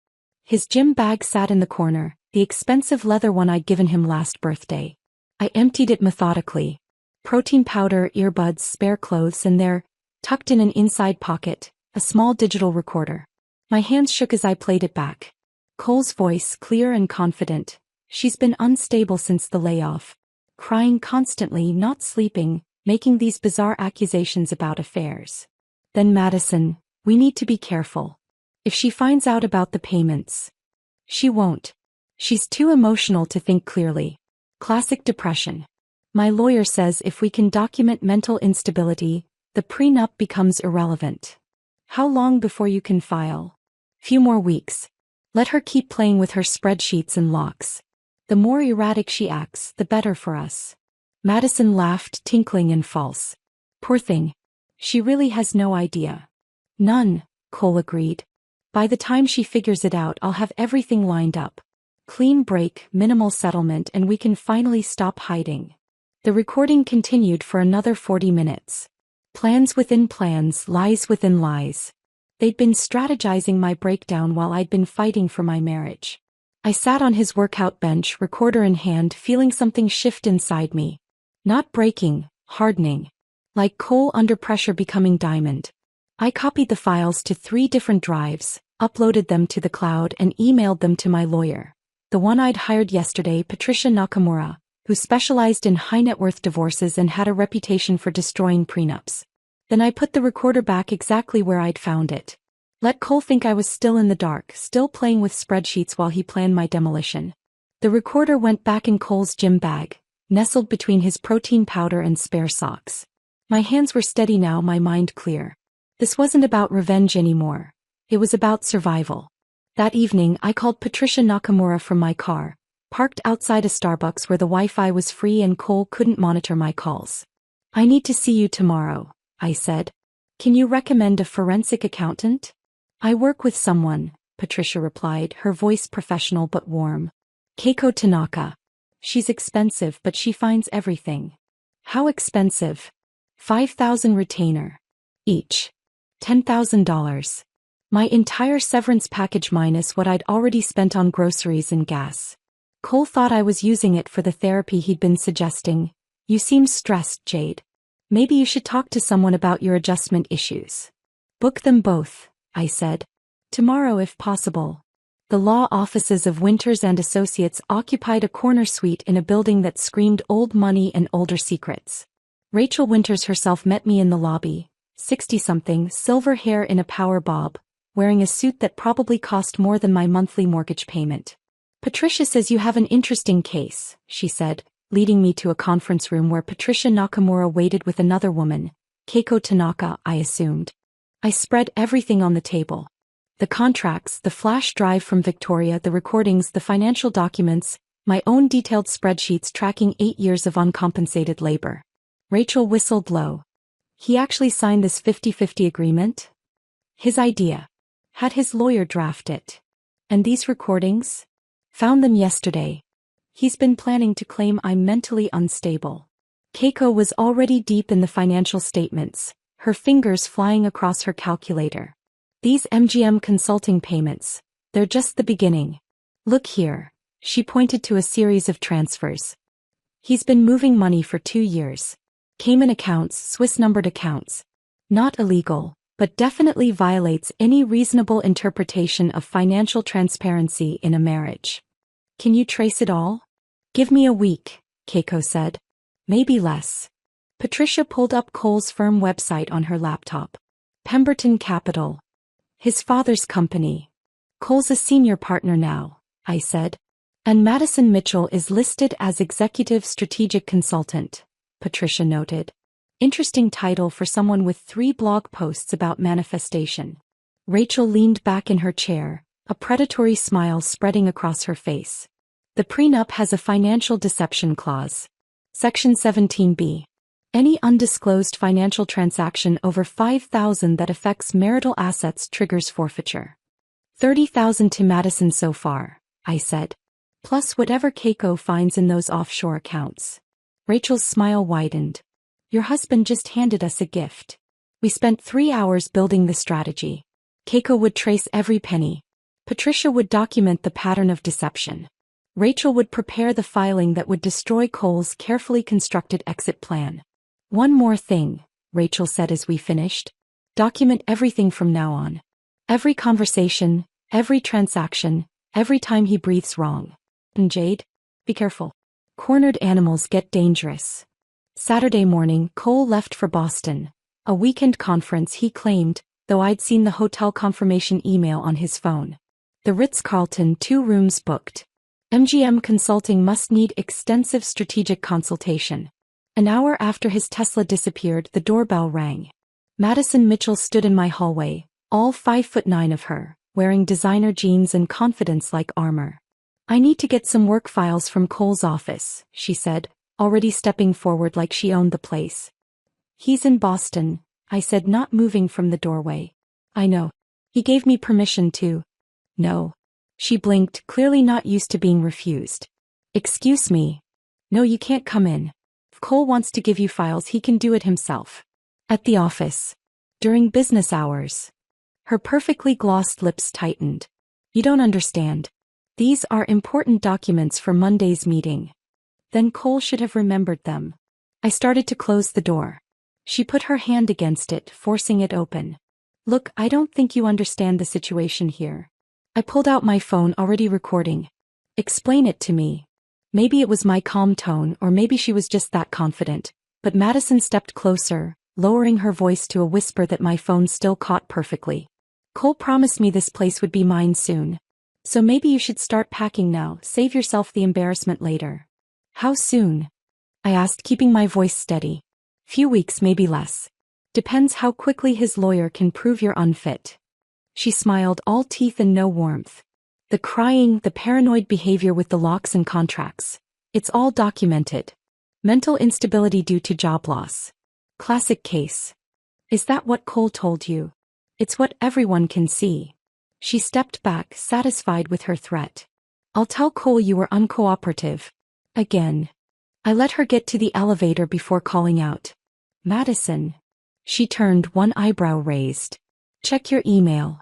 His gym bag sat in the corner, the expensive leather one I'd given him last birthday. I emptied it methodically. Protein powder, earbuds, spare clothes, and there, tucked in an inside pocket, a small digital recorder. My hands shook as I played it back. Cole's voice, clear and confident. She's been unstable since the layoff. Crying constantly, not sleeping, making these bizarre accusations about affairs. Then Madison, we need to be careful. If she finds out about the payments. She won't. She's too emotional to think clearly. Classic depression. My lawyer says if we can document mental instability, the prenup becomes irrelevant. How long before you can file? Few more weeks. Let her keep playing with her spreadsheets and locks. The more erratic she acts, the better for us. Madison laughed, tinkling and false. Poor thing. She really has no idea. None, Cole agreed. By the time she figures it out, I'll have everything lined up. Clean break, minimal settlement, and we can finally stop hiding. The recording continued for another 40 minutes. Plans within plans, lies within lies. They'd been strategizing my breakdown while I'd been fighting for my marriage. I sat on his workout bench, recorder in hand, feeling something shift inside me. Not breaking, hardening. Like coal under pressure becoming diamond. I copied the files to 3 different drives, uploaded them to the cloud and emailed them to my lawyer. The one I'd hired yesterday, Patricia Nakamura, who specialized in high-net-worth divorces and had a reputation for destroying prenups. Then I put the recorder back exactly where I'd found it. Let Cole think I was still in the dark, still playing with spreadsheets while he planned my demolition. The recorder went back in Cole's gym bag, nestled between his protein powder and spare socks. My hands were steady now, my mind clear. This wasn't about revenge anymore. It was about survival. That evening, I called Patricia Nakamura from my car, parked outside a Starbucks where the Wi-Fi was free and Cole couldn't monitor my calls. I need to see you tomorrow, I said. Can you recommend a forensic accountant? I work with someone, Patricia replied, her voice professional but warm. Keiko Tanaka. She's expensive but she finds everything. How expensive? $5,000 retainer. Each. $10,000. My entire severance package minus what I'd already spent on groceries and gas. Cole thought I was using it for the therapy he'd been suggesting. You seem stressed, Jade. Maybe you should talk to someone about your adjustment issues. Book them both, I said. Tomorrow if possible. The law offices of Winters and Associates occupied a corner suite in a building that screamed old money and older secrets. Rachel Winters herself met me in the lobby, 60-something, silver hair in a power bob, wearing a suit that probably cost more than my monthly mortgage payment. Patricia says you have an interesting case, she said, leading me to a conference room where Patricia Nakamura waited with another woman, Keiko Tanaka, I assumed. I spread everything on the table. The contracts, the flash drive from Victoria, the recordings, the financial documents, my own detailed spreadsheets tracking 8 years of uncompensated labor. Rachel whistled low. He actually signed this 50-50 agreement? His idea. Had his lawyer draft it. And these recordings? Found them yesterday. He's been planning to claim I'm mentally unstable. Keiko was already deep in the financial statements, her fingers flying across her calculator. These MGM consulting payments, they're just the beginning. Look here. She pointed to a series of transfers. He's been moving money for 2 years. Cayman accounts, Swiss-numbered accounts. Not illegal, but definitely violates any reasonable interpretation of financial transparency in a marriage. Can you trace it all? Give me a week, Keiko said. Maybe less. Patricia pulled up Cole's firm website on her laptop. Pemberton Capital. His father's company. Cole's a senior partner now, I said. And Madison Mitchell is listed as executive strategic consultant. Patricia noted. Interesting title for someone with 3 blog posts about manifestation. Rachel leaned back in her chair, a predatory smile spreading across her face. The prenup has a financial deception clause. Section 17B. Any undisclosed financial transaction over $5,000 that affects marital assets triggers forfeiture. $30,000 to Madison so far, I said. Plus whatever Keiko finds in those offshore accounts. Rachel's smile widened. Your husband just handed us a gift. We spent 3 hours building the strategy. Keiko would trace every penny. Patricia would document the pattern of deception. Rachel would prepare the filing that would destroy Cole's carefully constructed exit plan. One more thing, Rachel said as we finished. Document everything from now on. Every conversation, every transaction, every time he breathes wrong. And Jade, be careful. Cornered animals get dangerous. Saturday morning, Cole left for Boston. A weekend conference he claimed, though I'd seen the hotel confirmation email on his phone. The Ritz-Carlton, 2 rooms booked. MGM Consulting must need extensive strategic consultation. An hour after his Tesla disappeared, the doorbell rang. Madison Mitchell stood in my hallway, all 5'9" of her, wearing designer jeans and confidence like armor. I need to get some work files from Cole's office, she said, already stepping forward like she owned the place. He's in Boston, I said, not moving from the doorway. I know. He gave me permission to. No. She blinked, clearly not used to being refused. Excuse me. No, you can't come in. If Cole wants to give you files, he can do it himself. At the office. During business hours. Her perfectly glossed lips tightened. You don't understand. These are important documents for Monday's meeting. Then Cole should have remembered them. I started to close the door. She put her hand against it, forcing it open. Look, I don't think you understand the situation here. I pulled out my phone, already recording. Explain it to me. Maybe it was my calm tone, or maybe she was just that confident, but Madison stepped closer, lowering her voice to a whisper that my phone still caught perfectly. Cole promised me this place would be mine soon. So maybe you should start packing now, save yourself the embarrassment later. How soon? I asked, keeping my voice steady. Few weeks, maybe less. Depends how quickly his lawyer can prove you're unfit. She smiled, all teeth and no warmth. The crying, the paranoid behavior with the locks and contracts. It's all documented. Mental instability due to job loss. Classic case. Is that what Cole told you? It's what everyone can see. She stepped back, satisfied with her threat. I'll tell Cole you were uncooperative. Again. I let her get to the elevator before calling out. Madison. She turned, one eyebrow raised. Check your email.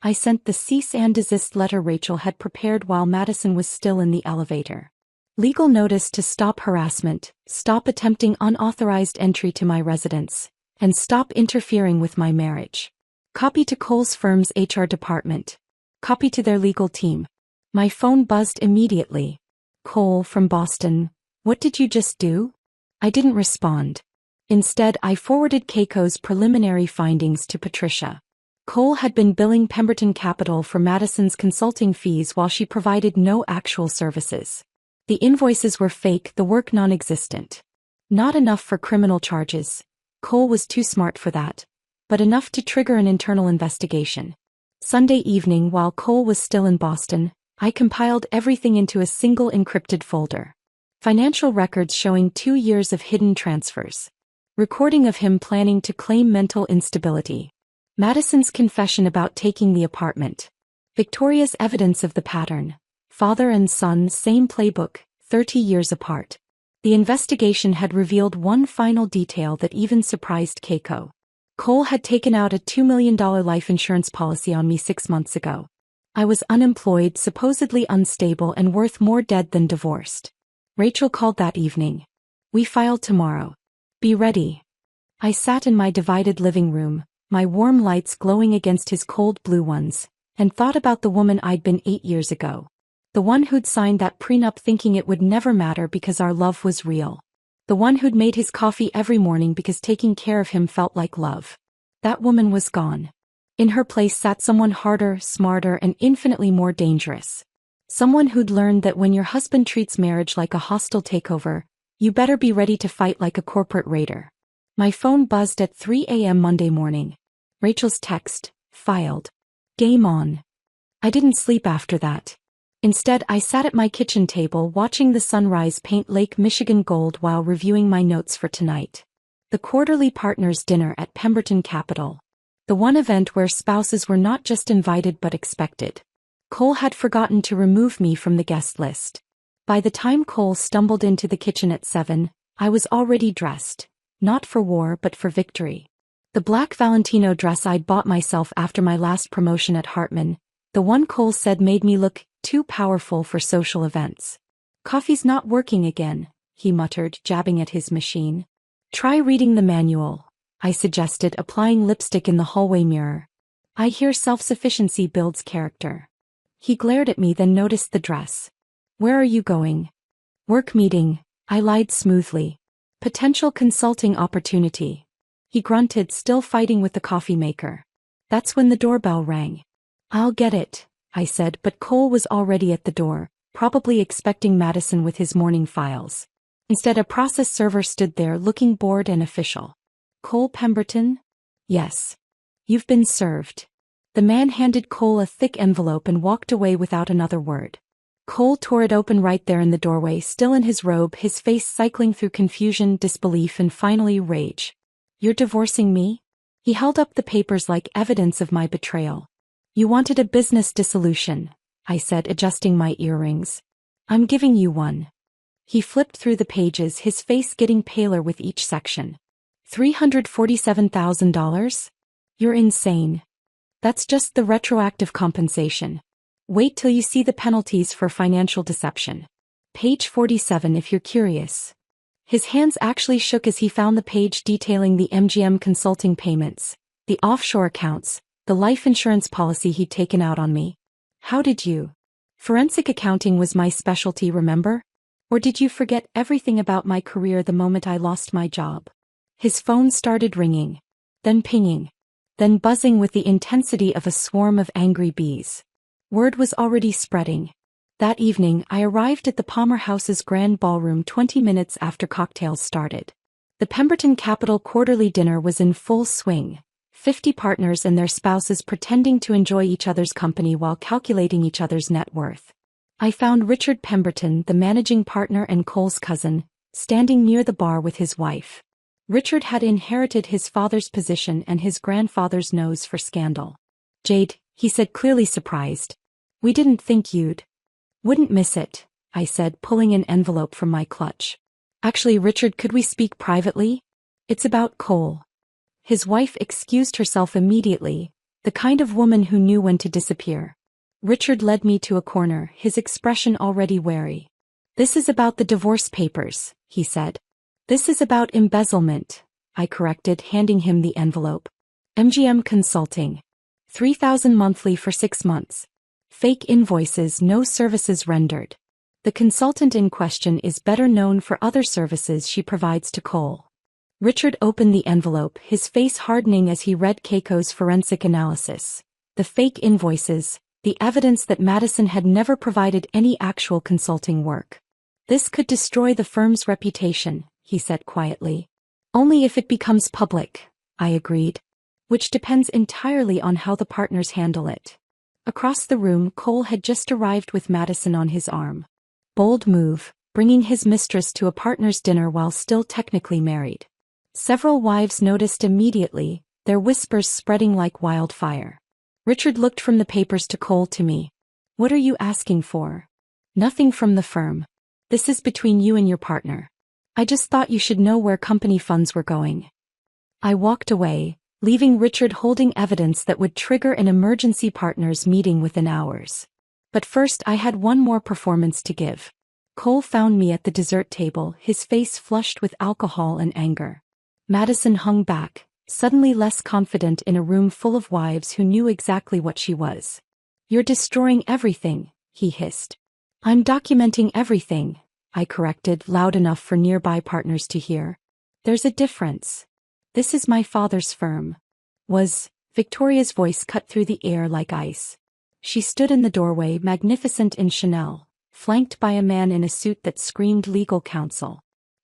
I sent the cease and desist letter Rachel had prepared while Madison was still in the elevator. Legal notice to stop harassment, stop attempting unauthorized entry to my residence, and stop interfering with my marriage. Copy to Cole's firm's HR department. Copy to their legal team. My phone buzzed immediately. Cole, from Boston. What did you just do? I didn't respond. Instead, I forwarded Keiko's preliminary findings to Patricia. Cole had been billing Pemberton Capital for Madison's consulting fees while she provided no actual services. The invoices were fake, the work non-existent. Not enough for criminal charges. Cole was too smart for that. But enough to trigger an internal investigation. Sunday evening, while Cole was still in Boston, I compiled everything into a single encrypted folder. Financial records showing 2 years of hidden transfers. Recording of him planning to claim mental instability. Madison's confession about taking the apartment. Victoria's evidence of the pattern. Father and son, same playbook, 30 years apart. The investigation had revealed one final detail that even surprised Keiko. Cole had taken out a $2 million life insurance policy on me 6 months ago. I was unemployed, supposedly unstable, and worth more dead than divorced. Rachel called that evening. We file tomorrow. Be ready. I sat in my divided living room, my warm lights glowing against his cold blue ones, and thought about the woman I'd been 8 years ago. The one who'd signed that prenup thinking it would never matter because our love was real. The one who'd made his coffee every morning because taking care of him felt like love. That woman was gone. In her place sat someone harder, smarter, and infinitely more dangerous. Someone who'd learned that when your husband treats marriage like a hostile takeover, You better be ready to fight like a corporate raider. My phone buzzed at 3 a.m. Monday morning. Rachel's text, filed. Game on. I didn't sleep after that. Instead, I sat at my kitchen table watching the sunrise paint Lake Michigan gold while reviewing my notes for tonight. The quarterly partners' dinner at Pemberton Capital. The one event where spouses were not just invited but expected. Cole had forgotten to remove me from the guest list. By the time Cole stumbled into the kitchen at 7, I was already dressed. Not for war but for victory. The black Valentino dress I'd bought myself after my last promotion at Hartman, the one Cole said made me look too powerful for social events. Coffee's not working again, he muttered, jabbing at his machine. Try reading the manual, I suggested, applying lipstick in the hallway mirror. I hear self-sufficiency builds character. He glared at me, then noticed the dress. Where are you going? Work meeting, I lied smoothly. Potential consulting opportunity. He grunted, still fighting with the coffee maker. That's when the doorbell rang. I'll get it, I said, but Cole was already at the door, probably expecting Madison with his morning files. Instead, a process server stood there looking bored and official. Cole Pemberton? Yes. You've been served. The man handed Cole a thick envelope and walked away without another word. Cole tore it open right there in the doorway, still in his robe, his face cycling through confusion, disbelief, and finally rage. You're divorcing me? He held up the papers like evidence of my betrayal. You wanted a business dissolution, I said, adjusting my earrings. I'm giving you one. He flipped through the pages, his face getting paler with each section. $347,000? You're insane. That's just the retroactive compensation. Wait till you see the penalties for financial deception. Page 47 if you're curious. His hands actually shook as he found the page detailing the MGM consulting payments, the offshore accounts, the life insurance policy he'd taken out on me. How did you? Forensic accounting was my specialty, remember? Or did you forget everything about my career the moment I lost my job? His phone started ringing, then pinging, then buzzing with the intensity of a swarm of angry bees. Word was already spreading. That evening, I arrived at the Palmer House's grand ballroom 20 minutes after cocktails started. The Pemberton Capital quarterly dinner was in full swing, 50 partners and their spouses pretending to enjoy each other's company while calculating each other's net worth. I found Richard Pemberton, the managing partner and Cole's cousin, standing near the bar with his wife. Richard had inherited his father's position and his grandfather's nose for scandal. Jade, he said, clearly surprised. We didn't think wouldn't miss it, I said, pulling an envelope from my clutch. Actually, Richard, could we speak privately? It's about Cole. His wife excused herself immediately, the kind of woman who knew when to disappear. Richard led me to a corner, his expression already wary. This is about the divorce papers, he said. This is about embezzlement, I corrected, handing him the envelope. MGM Consulting. $3,000 monthly for 6 months. Fake invoices, no services rendered. The consultant in question is better known for other services she provides to Cole. Richard opened the envelope, his face hardening as he read Keiko's forensic analysis. The fake invoices, the evidence that Madison had never provided any actual consulting work. This could destroy the firm's reputation, he said quietly. Only if it becomes public, I agreed. Which depends entirely on how the partners handle it. Across the room, Cole had just arrived with Madison on his arm. Bold move, bringing his mistress to a partner's dinner while still technically married. Several wives noticed immediately, their whispers spreading like wildfire. Richard looked from the papers to Cole to me. What are you asking for? Nothing from the firm. This is between you and your partner. I just thought you should know where company funds were going. I walked away, leaving Richard holding evidence that would trigger an emergency partners meeting within hours. But first I had one more performance to give. Cole found me at the dessert table, his face flushed with alcohol and anger. Madison hung back, suddenly less confident in a room full of wives who knew exactly what she was. You're destroying everything, he hissed. I'm documenting everything, I corrected, loud enough for nearby partners to hear. There's a difference. This is my father's firm. Victoria's voice cut through the air like ice. She stood in the doorway, magnificent in Chanel, flanked by a man in a suit that screamed legal counsel.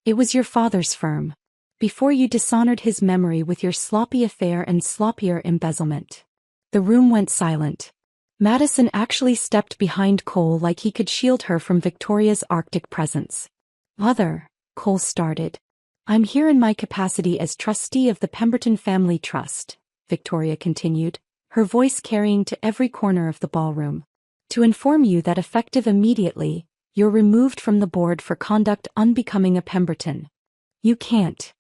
It was your father's firm. Before you dishonored his memory with your sloppy affair and sloppier embezzlement. The room went silent. Madison actually stepped behind Cole like he could shield her from Victoria's Arctic presence. Mother, Cole started. I'm here in my capacity as trustee of the Pemberton Family Trust, Victoria continued, her voice carrying to every corner of the ballroom. To inform you that effective immediately, you're removed from the board for conduct unbecoming a Pemberton. You can't.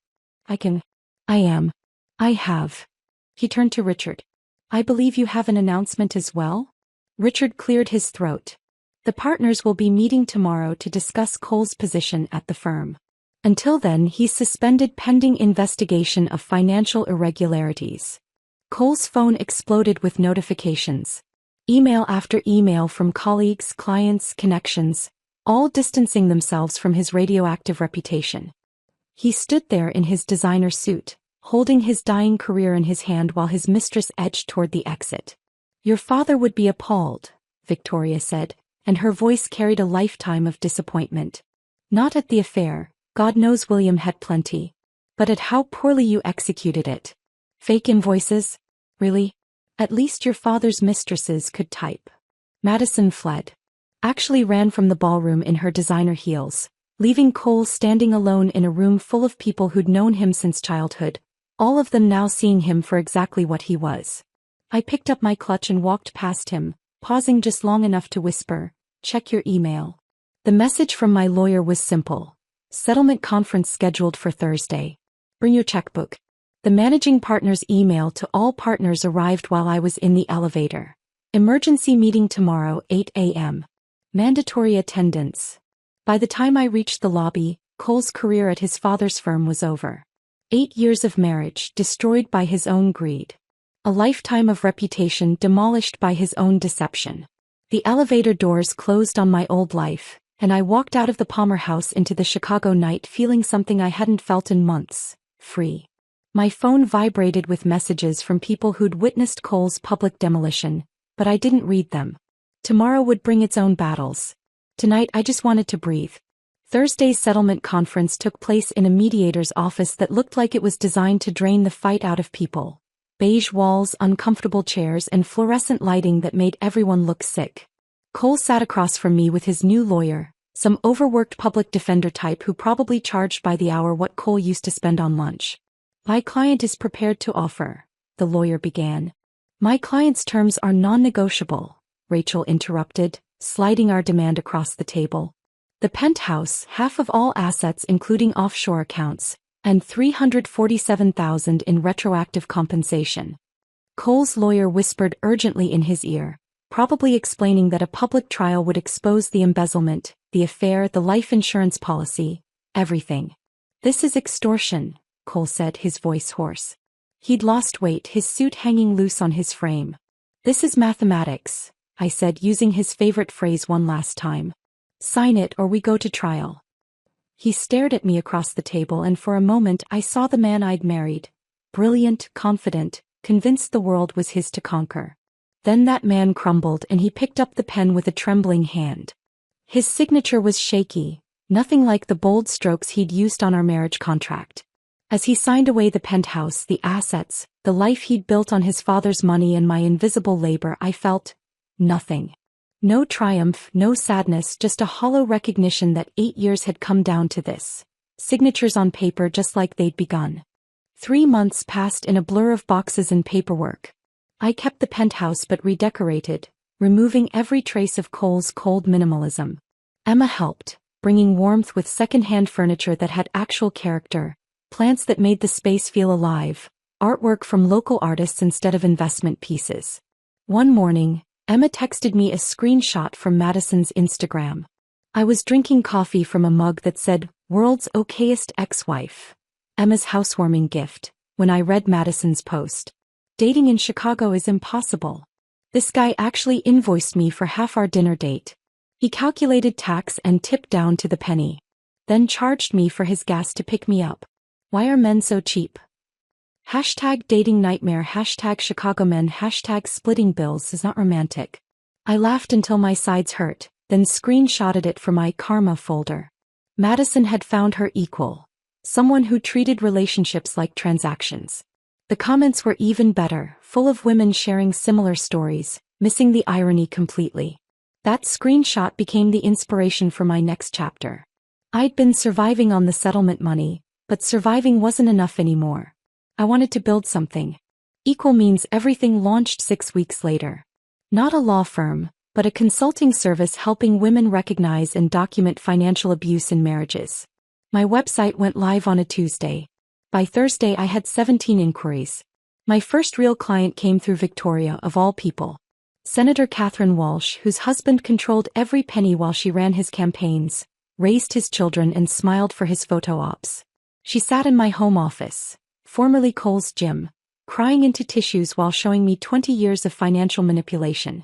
I can. I am. I have. He turned to Richard. I believe you have an announcement as well? Richard cleared his throat. The partners will be meeting tomorrow to discuss Cole's position at the firm. Until then, he's suspended pending investigation of financial irregularities. Cole's phone exploded with notifications. Email after email from colleagues, clients, connections, all distancing themselves from his radioactive reputation. He stood there in his designer suit, holding his dying career in his hand while his mistress edged toward the exit. Your father would be appalled, Victoria said, and her voice carried a lifetime of disappointment. Not at the affair, God knows William had plenty, but at how poorly you executed it. Fake invoices? Really? At least your father's mistresses could type. Madison fled. Actually ran from the ballroom in her designer heels, leaving Cole standing alone in a room full of people who'd known him since childhood, all of them now seeing him for exactly what he was. I picked up my clutch and walked past him, pausing just long enough to whisper, check your email. The message from my lawyer was simple. Settlement conference scheduled for Thursday. Bring your checkbook. The managing partner's email to all partners arrived while I was in the elevator. Emergency meeting tomorrow, 8 a.m. Mandatory attendance. By the time I reached the lobby, Cole's career at his father's firm was over. 8 years of marriage destroyed by his own greed. A lifetime of reputation demolished by his own deception. The elevator doors closed on my old life, and I walked out of the Palmer House into the Chicago night feeling something I hadn't felt in months, free. My phone vibrated with messages from people who'd witnessed Cole's public demolition, but I didn't read them. Tomorrow would bring its own battles. Tonight I just wanted to breathe. Thursday's settlement conference took place in a mediator's office that looked like it was designed to drain the fight out of people. Beige walls, uncomfortable chairs, and fluorescent lighting that made everyone look sick. Cole sat across from me with his new lawyer, some overworked public defender type who probably charged by the hour what Cole used to spend on lunch. My client is prepared to offer, the lawyer began. My client's terms are non-negotiable, Rachel interrupted, sliding our demand across the table. The penthouse, half of all assets including offshore accounts, and $347,000 in retroactive compensation. Cole's lawyer whispered urgently in his ear, probably explaining that a public trial would expose the embezzlement, the affair, the life insurance policy, everything. This is extortion, Cole said, his voice hoarse. He'd lost weight, his suit hanging loose on his frame. This is mathematics, I said, using his favorite phrase one last time. Sign it or we go to trial. He stared at me across the table, and for a moment I saw the man I'd married. Brilliant, confident, convinced the world was his to conquer. Then that man crumbled and he picked up the pen with a trembling hand. His signature was shaky, nothing like the bold strokes he'd used on our marriage contract. As he signed away the penthouse, the assets, the life he'd built on his father's money and my invisible labor, I felt nothing. No triumph, no sadness, just a hollow recognition that 8 years had come down to this. Signatures on paper just like they'd begun. 3 months passed in a blur of boxes and paperwork. I kept the penthouse but redecorated, removing every trace of Cole's cold minimalism. Emma helped, bringing warmth with second-hand furniture that had actual character, plants that made the space feel alive, artwork from local artists instead of investment pieces. One morning, Emma texted me a screenshot from Madison's Instagram. I was drinking coffee from a mug that said, "World's okayest ex-wife." Emma's housewarming gift, when I read Madison's post. Dating in Chicago is impossible. This guy actually invoiced me for half our dinner date. He calculated tax and tip down to the penny. Then charged me for his gas to pick me up. Why are men so cheap? Hashtag dating nightmare, hashtag Chicago men, hashtag splitting bills is not romantic. I laughed until my sides hurt, then screenshotted it for my karma folder. Madison had found her equal. Someone who treated relationships like transactions. The comments were even better, full of women sharing similar stories, missing the irony completely. That screenshot became the inspiration for my next chapter. I'd been surviving on the settlement money, but surviving wasn't enough anymore. I wanted to build something. Equal Means Everything launched 6 weeks later. Not a law firm, but a consulting service helping women recognize and document financial abuse in marriages. My website went live on a Tuesday. By Thursday I had 17 inquiries. My first real client came through Victoria, of all people. Senator Catherine Walsh, whose husband controlled every penny while she ran his campaigns, raised his children and smiled for his photo ops. She sat in my home office, formerly Cole's gym, crying into tissues while showing me 20 years of financial manipulation.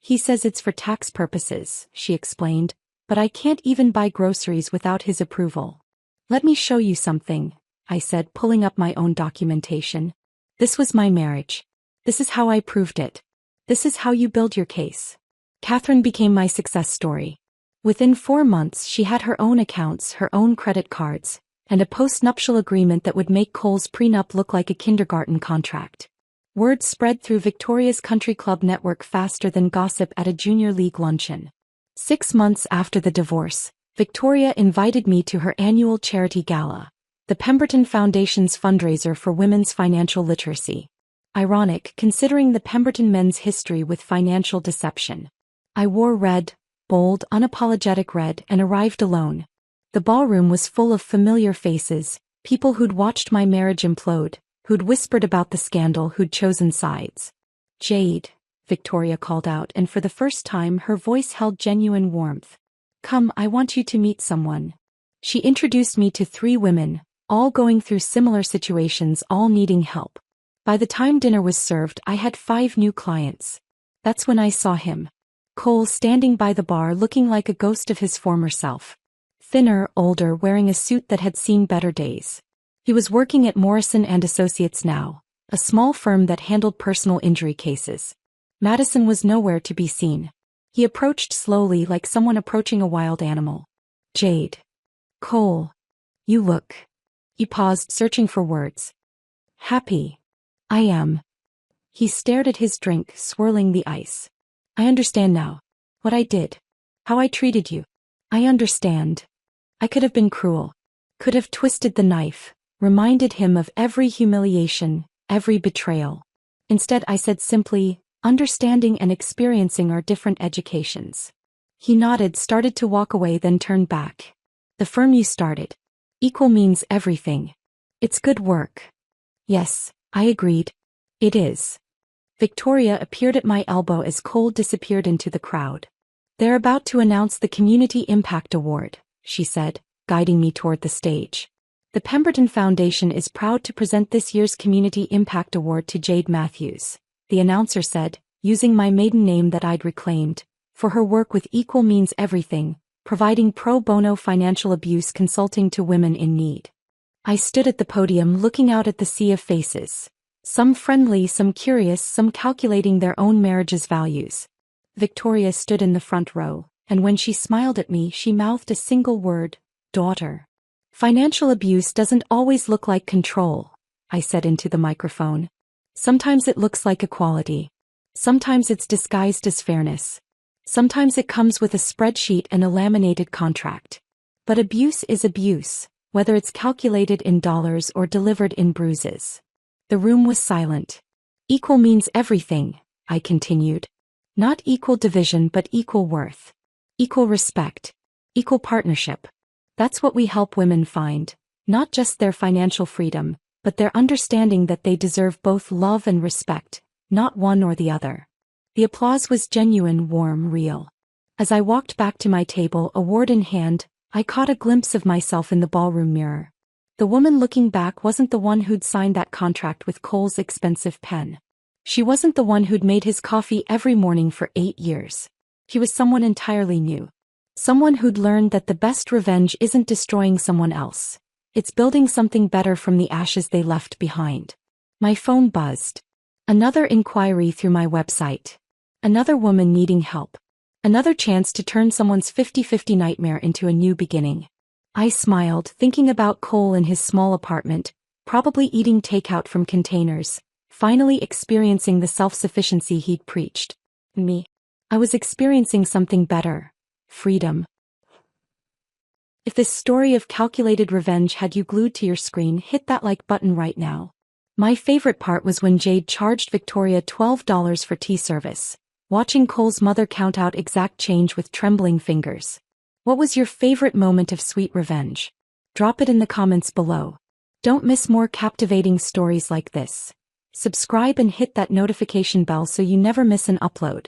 He says it's for tax purposes, she explained, but I can't even buy groceries without his approval. Let me show you something, I said, pulling up my own documentation. This was my marriage. This is how I proved it. This is how you build your case. Catherine became my success story. Within 4 months she had her own accounts, her own credit cards, and a post-nuptial agreement that would make Cole's prenup look like a kindergarten contract. Word spread through Victoria's country club network faster than gossip at a junior league luncheon. 6 months after the divorce, Victoria invited me to her annual charity gala, the Pemberton Foundation's fundraiser for women's financial literacy. Ironic, considering the Pemberton men's history with financial deception. I wore red, bold, unapologetic red, and arrived alone. The ballroom was full of familiar faces, people who'd watched my marriage implode, who'd whispered about the scandal, who'd chosen sides. Jade, Victoria called out, and for the first time her voice held genuine warmth. Come, I want you to meet someone. She introduced me to 3 women, all going through similar situations, all needing help. By the time dinner was served, I had 5 new clients. That's when I saw him. Cole standing by the bar looking like a ghost of his former self. Thinner, older, wearing a suit that had seen better days. He was working at Morrison & Associates now, a small firm that handled personal injury cases. Madison was nowhere to be seen. He approached slowly, like someone approaching a wild animal. Jade. Cole. You look. He paused, searching for words. Happy. I am. He stared at his drink, swirling the ice. I understand now. What I did. How I treated you. I understand. I could have been cruel. Could have twisted the knife, reminded him of every humiliation, every betrayal. Instead I said simply, understanding and experiencing are different educations. He nodded, started to walk away, then turned back. The firm you started. Equal Means Everything. It's good work. Yes, I agreed. It is. Victoria appeared at my elbow as Cole disappeared into the crowd. They're about to announce the Community Impact Award, she said, guiding me toward the stage. The Pemberton Foundation is proud to present this year's Community Impact Award to Jade Matthews, the announcer said, using my maiden name that I'd reclaimed, for her work with Equal Means Everything, providing pro bono financial abuse consulting to women in need. I stood at the podium looking out at the sea of faces. Some friendly, some curious, some calculating their own marriage's values. Victoria stood in the front row, and when she smiled at me she mouthed a single word, daughter. Financial abuse doesn't always look like control, I said into the microphone. Sometimes it looks like equality. Sometimes it's disguised as fairness. Sometimes it comes with a spreadsheet and a laminated contract. But abuse is abuse, whether it's calculated in dollars or delivered in bruises. The room was silent. Equal means everything, I continued. Not equal division but equal worth. Equal respect. Equal partnership. That's what we help women find, not just their financial freedom, but their understanding that they deserve both love and respect, not one or the other. The applause was genuine, warm, real. As I walked back to my table, award in hand, I caught a glimpse of myself in the ballroom mirror. The woman looking back wasn't the one who'd signed that contract with Cole's expensive pen. She wasn't the one who'd made his coffee every morning for 8 years. She was someone entirely new. Someone who'd learned that the best revenge isn't destroying someone else. It's building something better from the ashes they left behind. My phone buzzed. Another inquiry through my website. Another woman needing help. Another chance to turn someone's 50-50 nightmare into a new beginning. I smiled, thinking about Cole in his small apartment, probably eating takeout from containers, finally experiencing the self-sufficiency he'd preached. Me. I was experiencing something better. Freedom. If this story of calculated revenge had you glued to your screen, hit that like button right now. My favorite part was when Jade charged Victoria $12 for tea service, watching Cole's mother count out exact change with trembling fingers. What was your favorite moment of sweet revenge? Drop it in the comments below. Don't miss more captivating stories like this. Subscribe and hit that notification bell so you never miss an upload.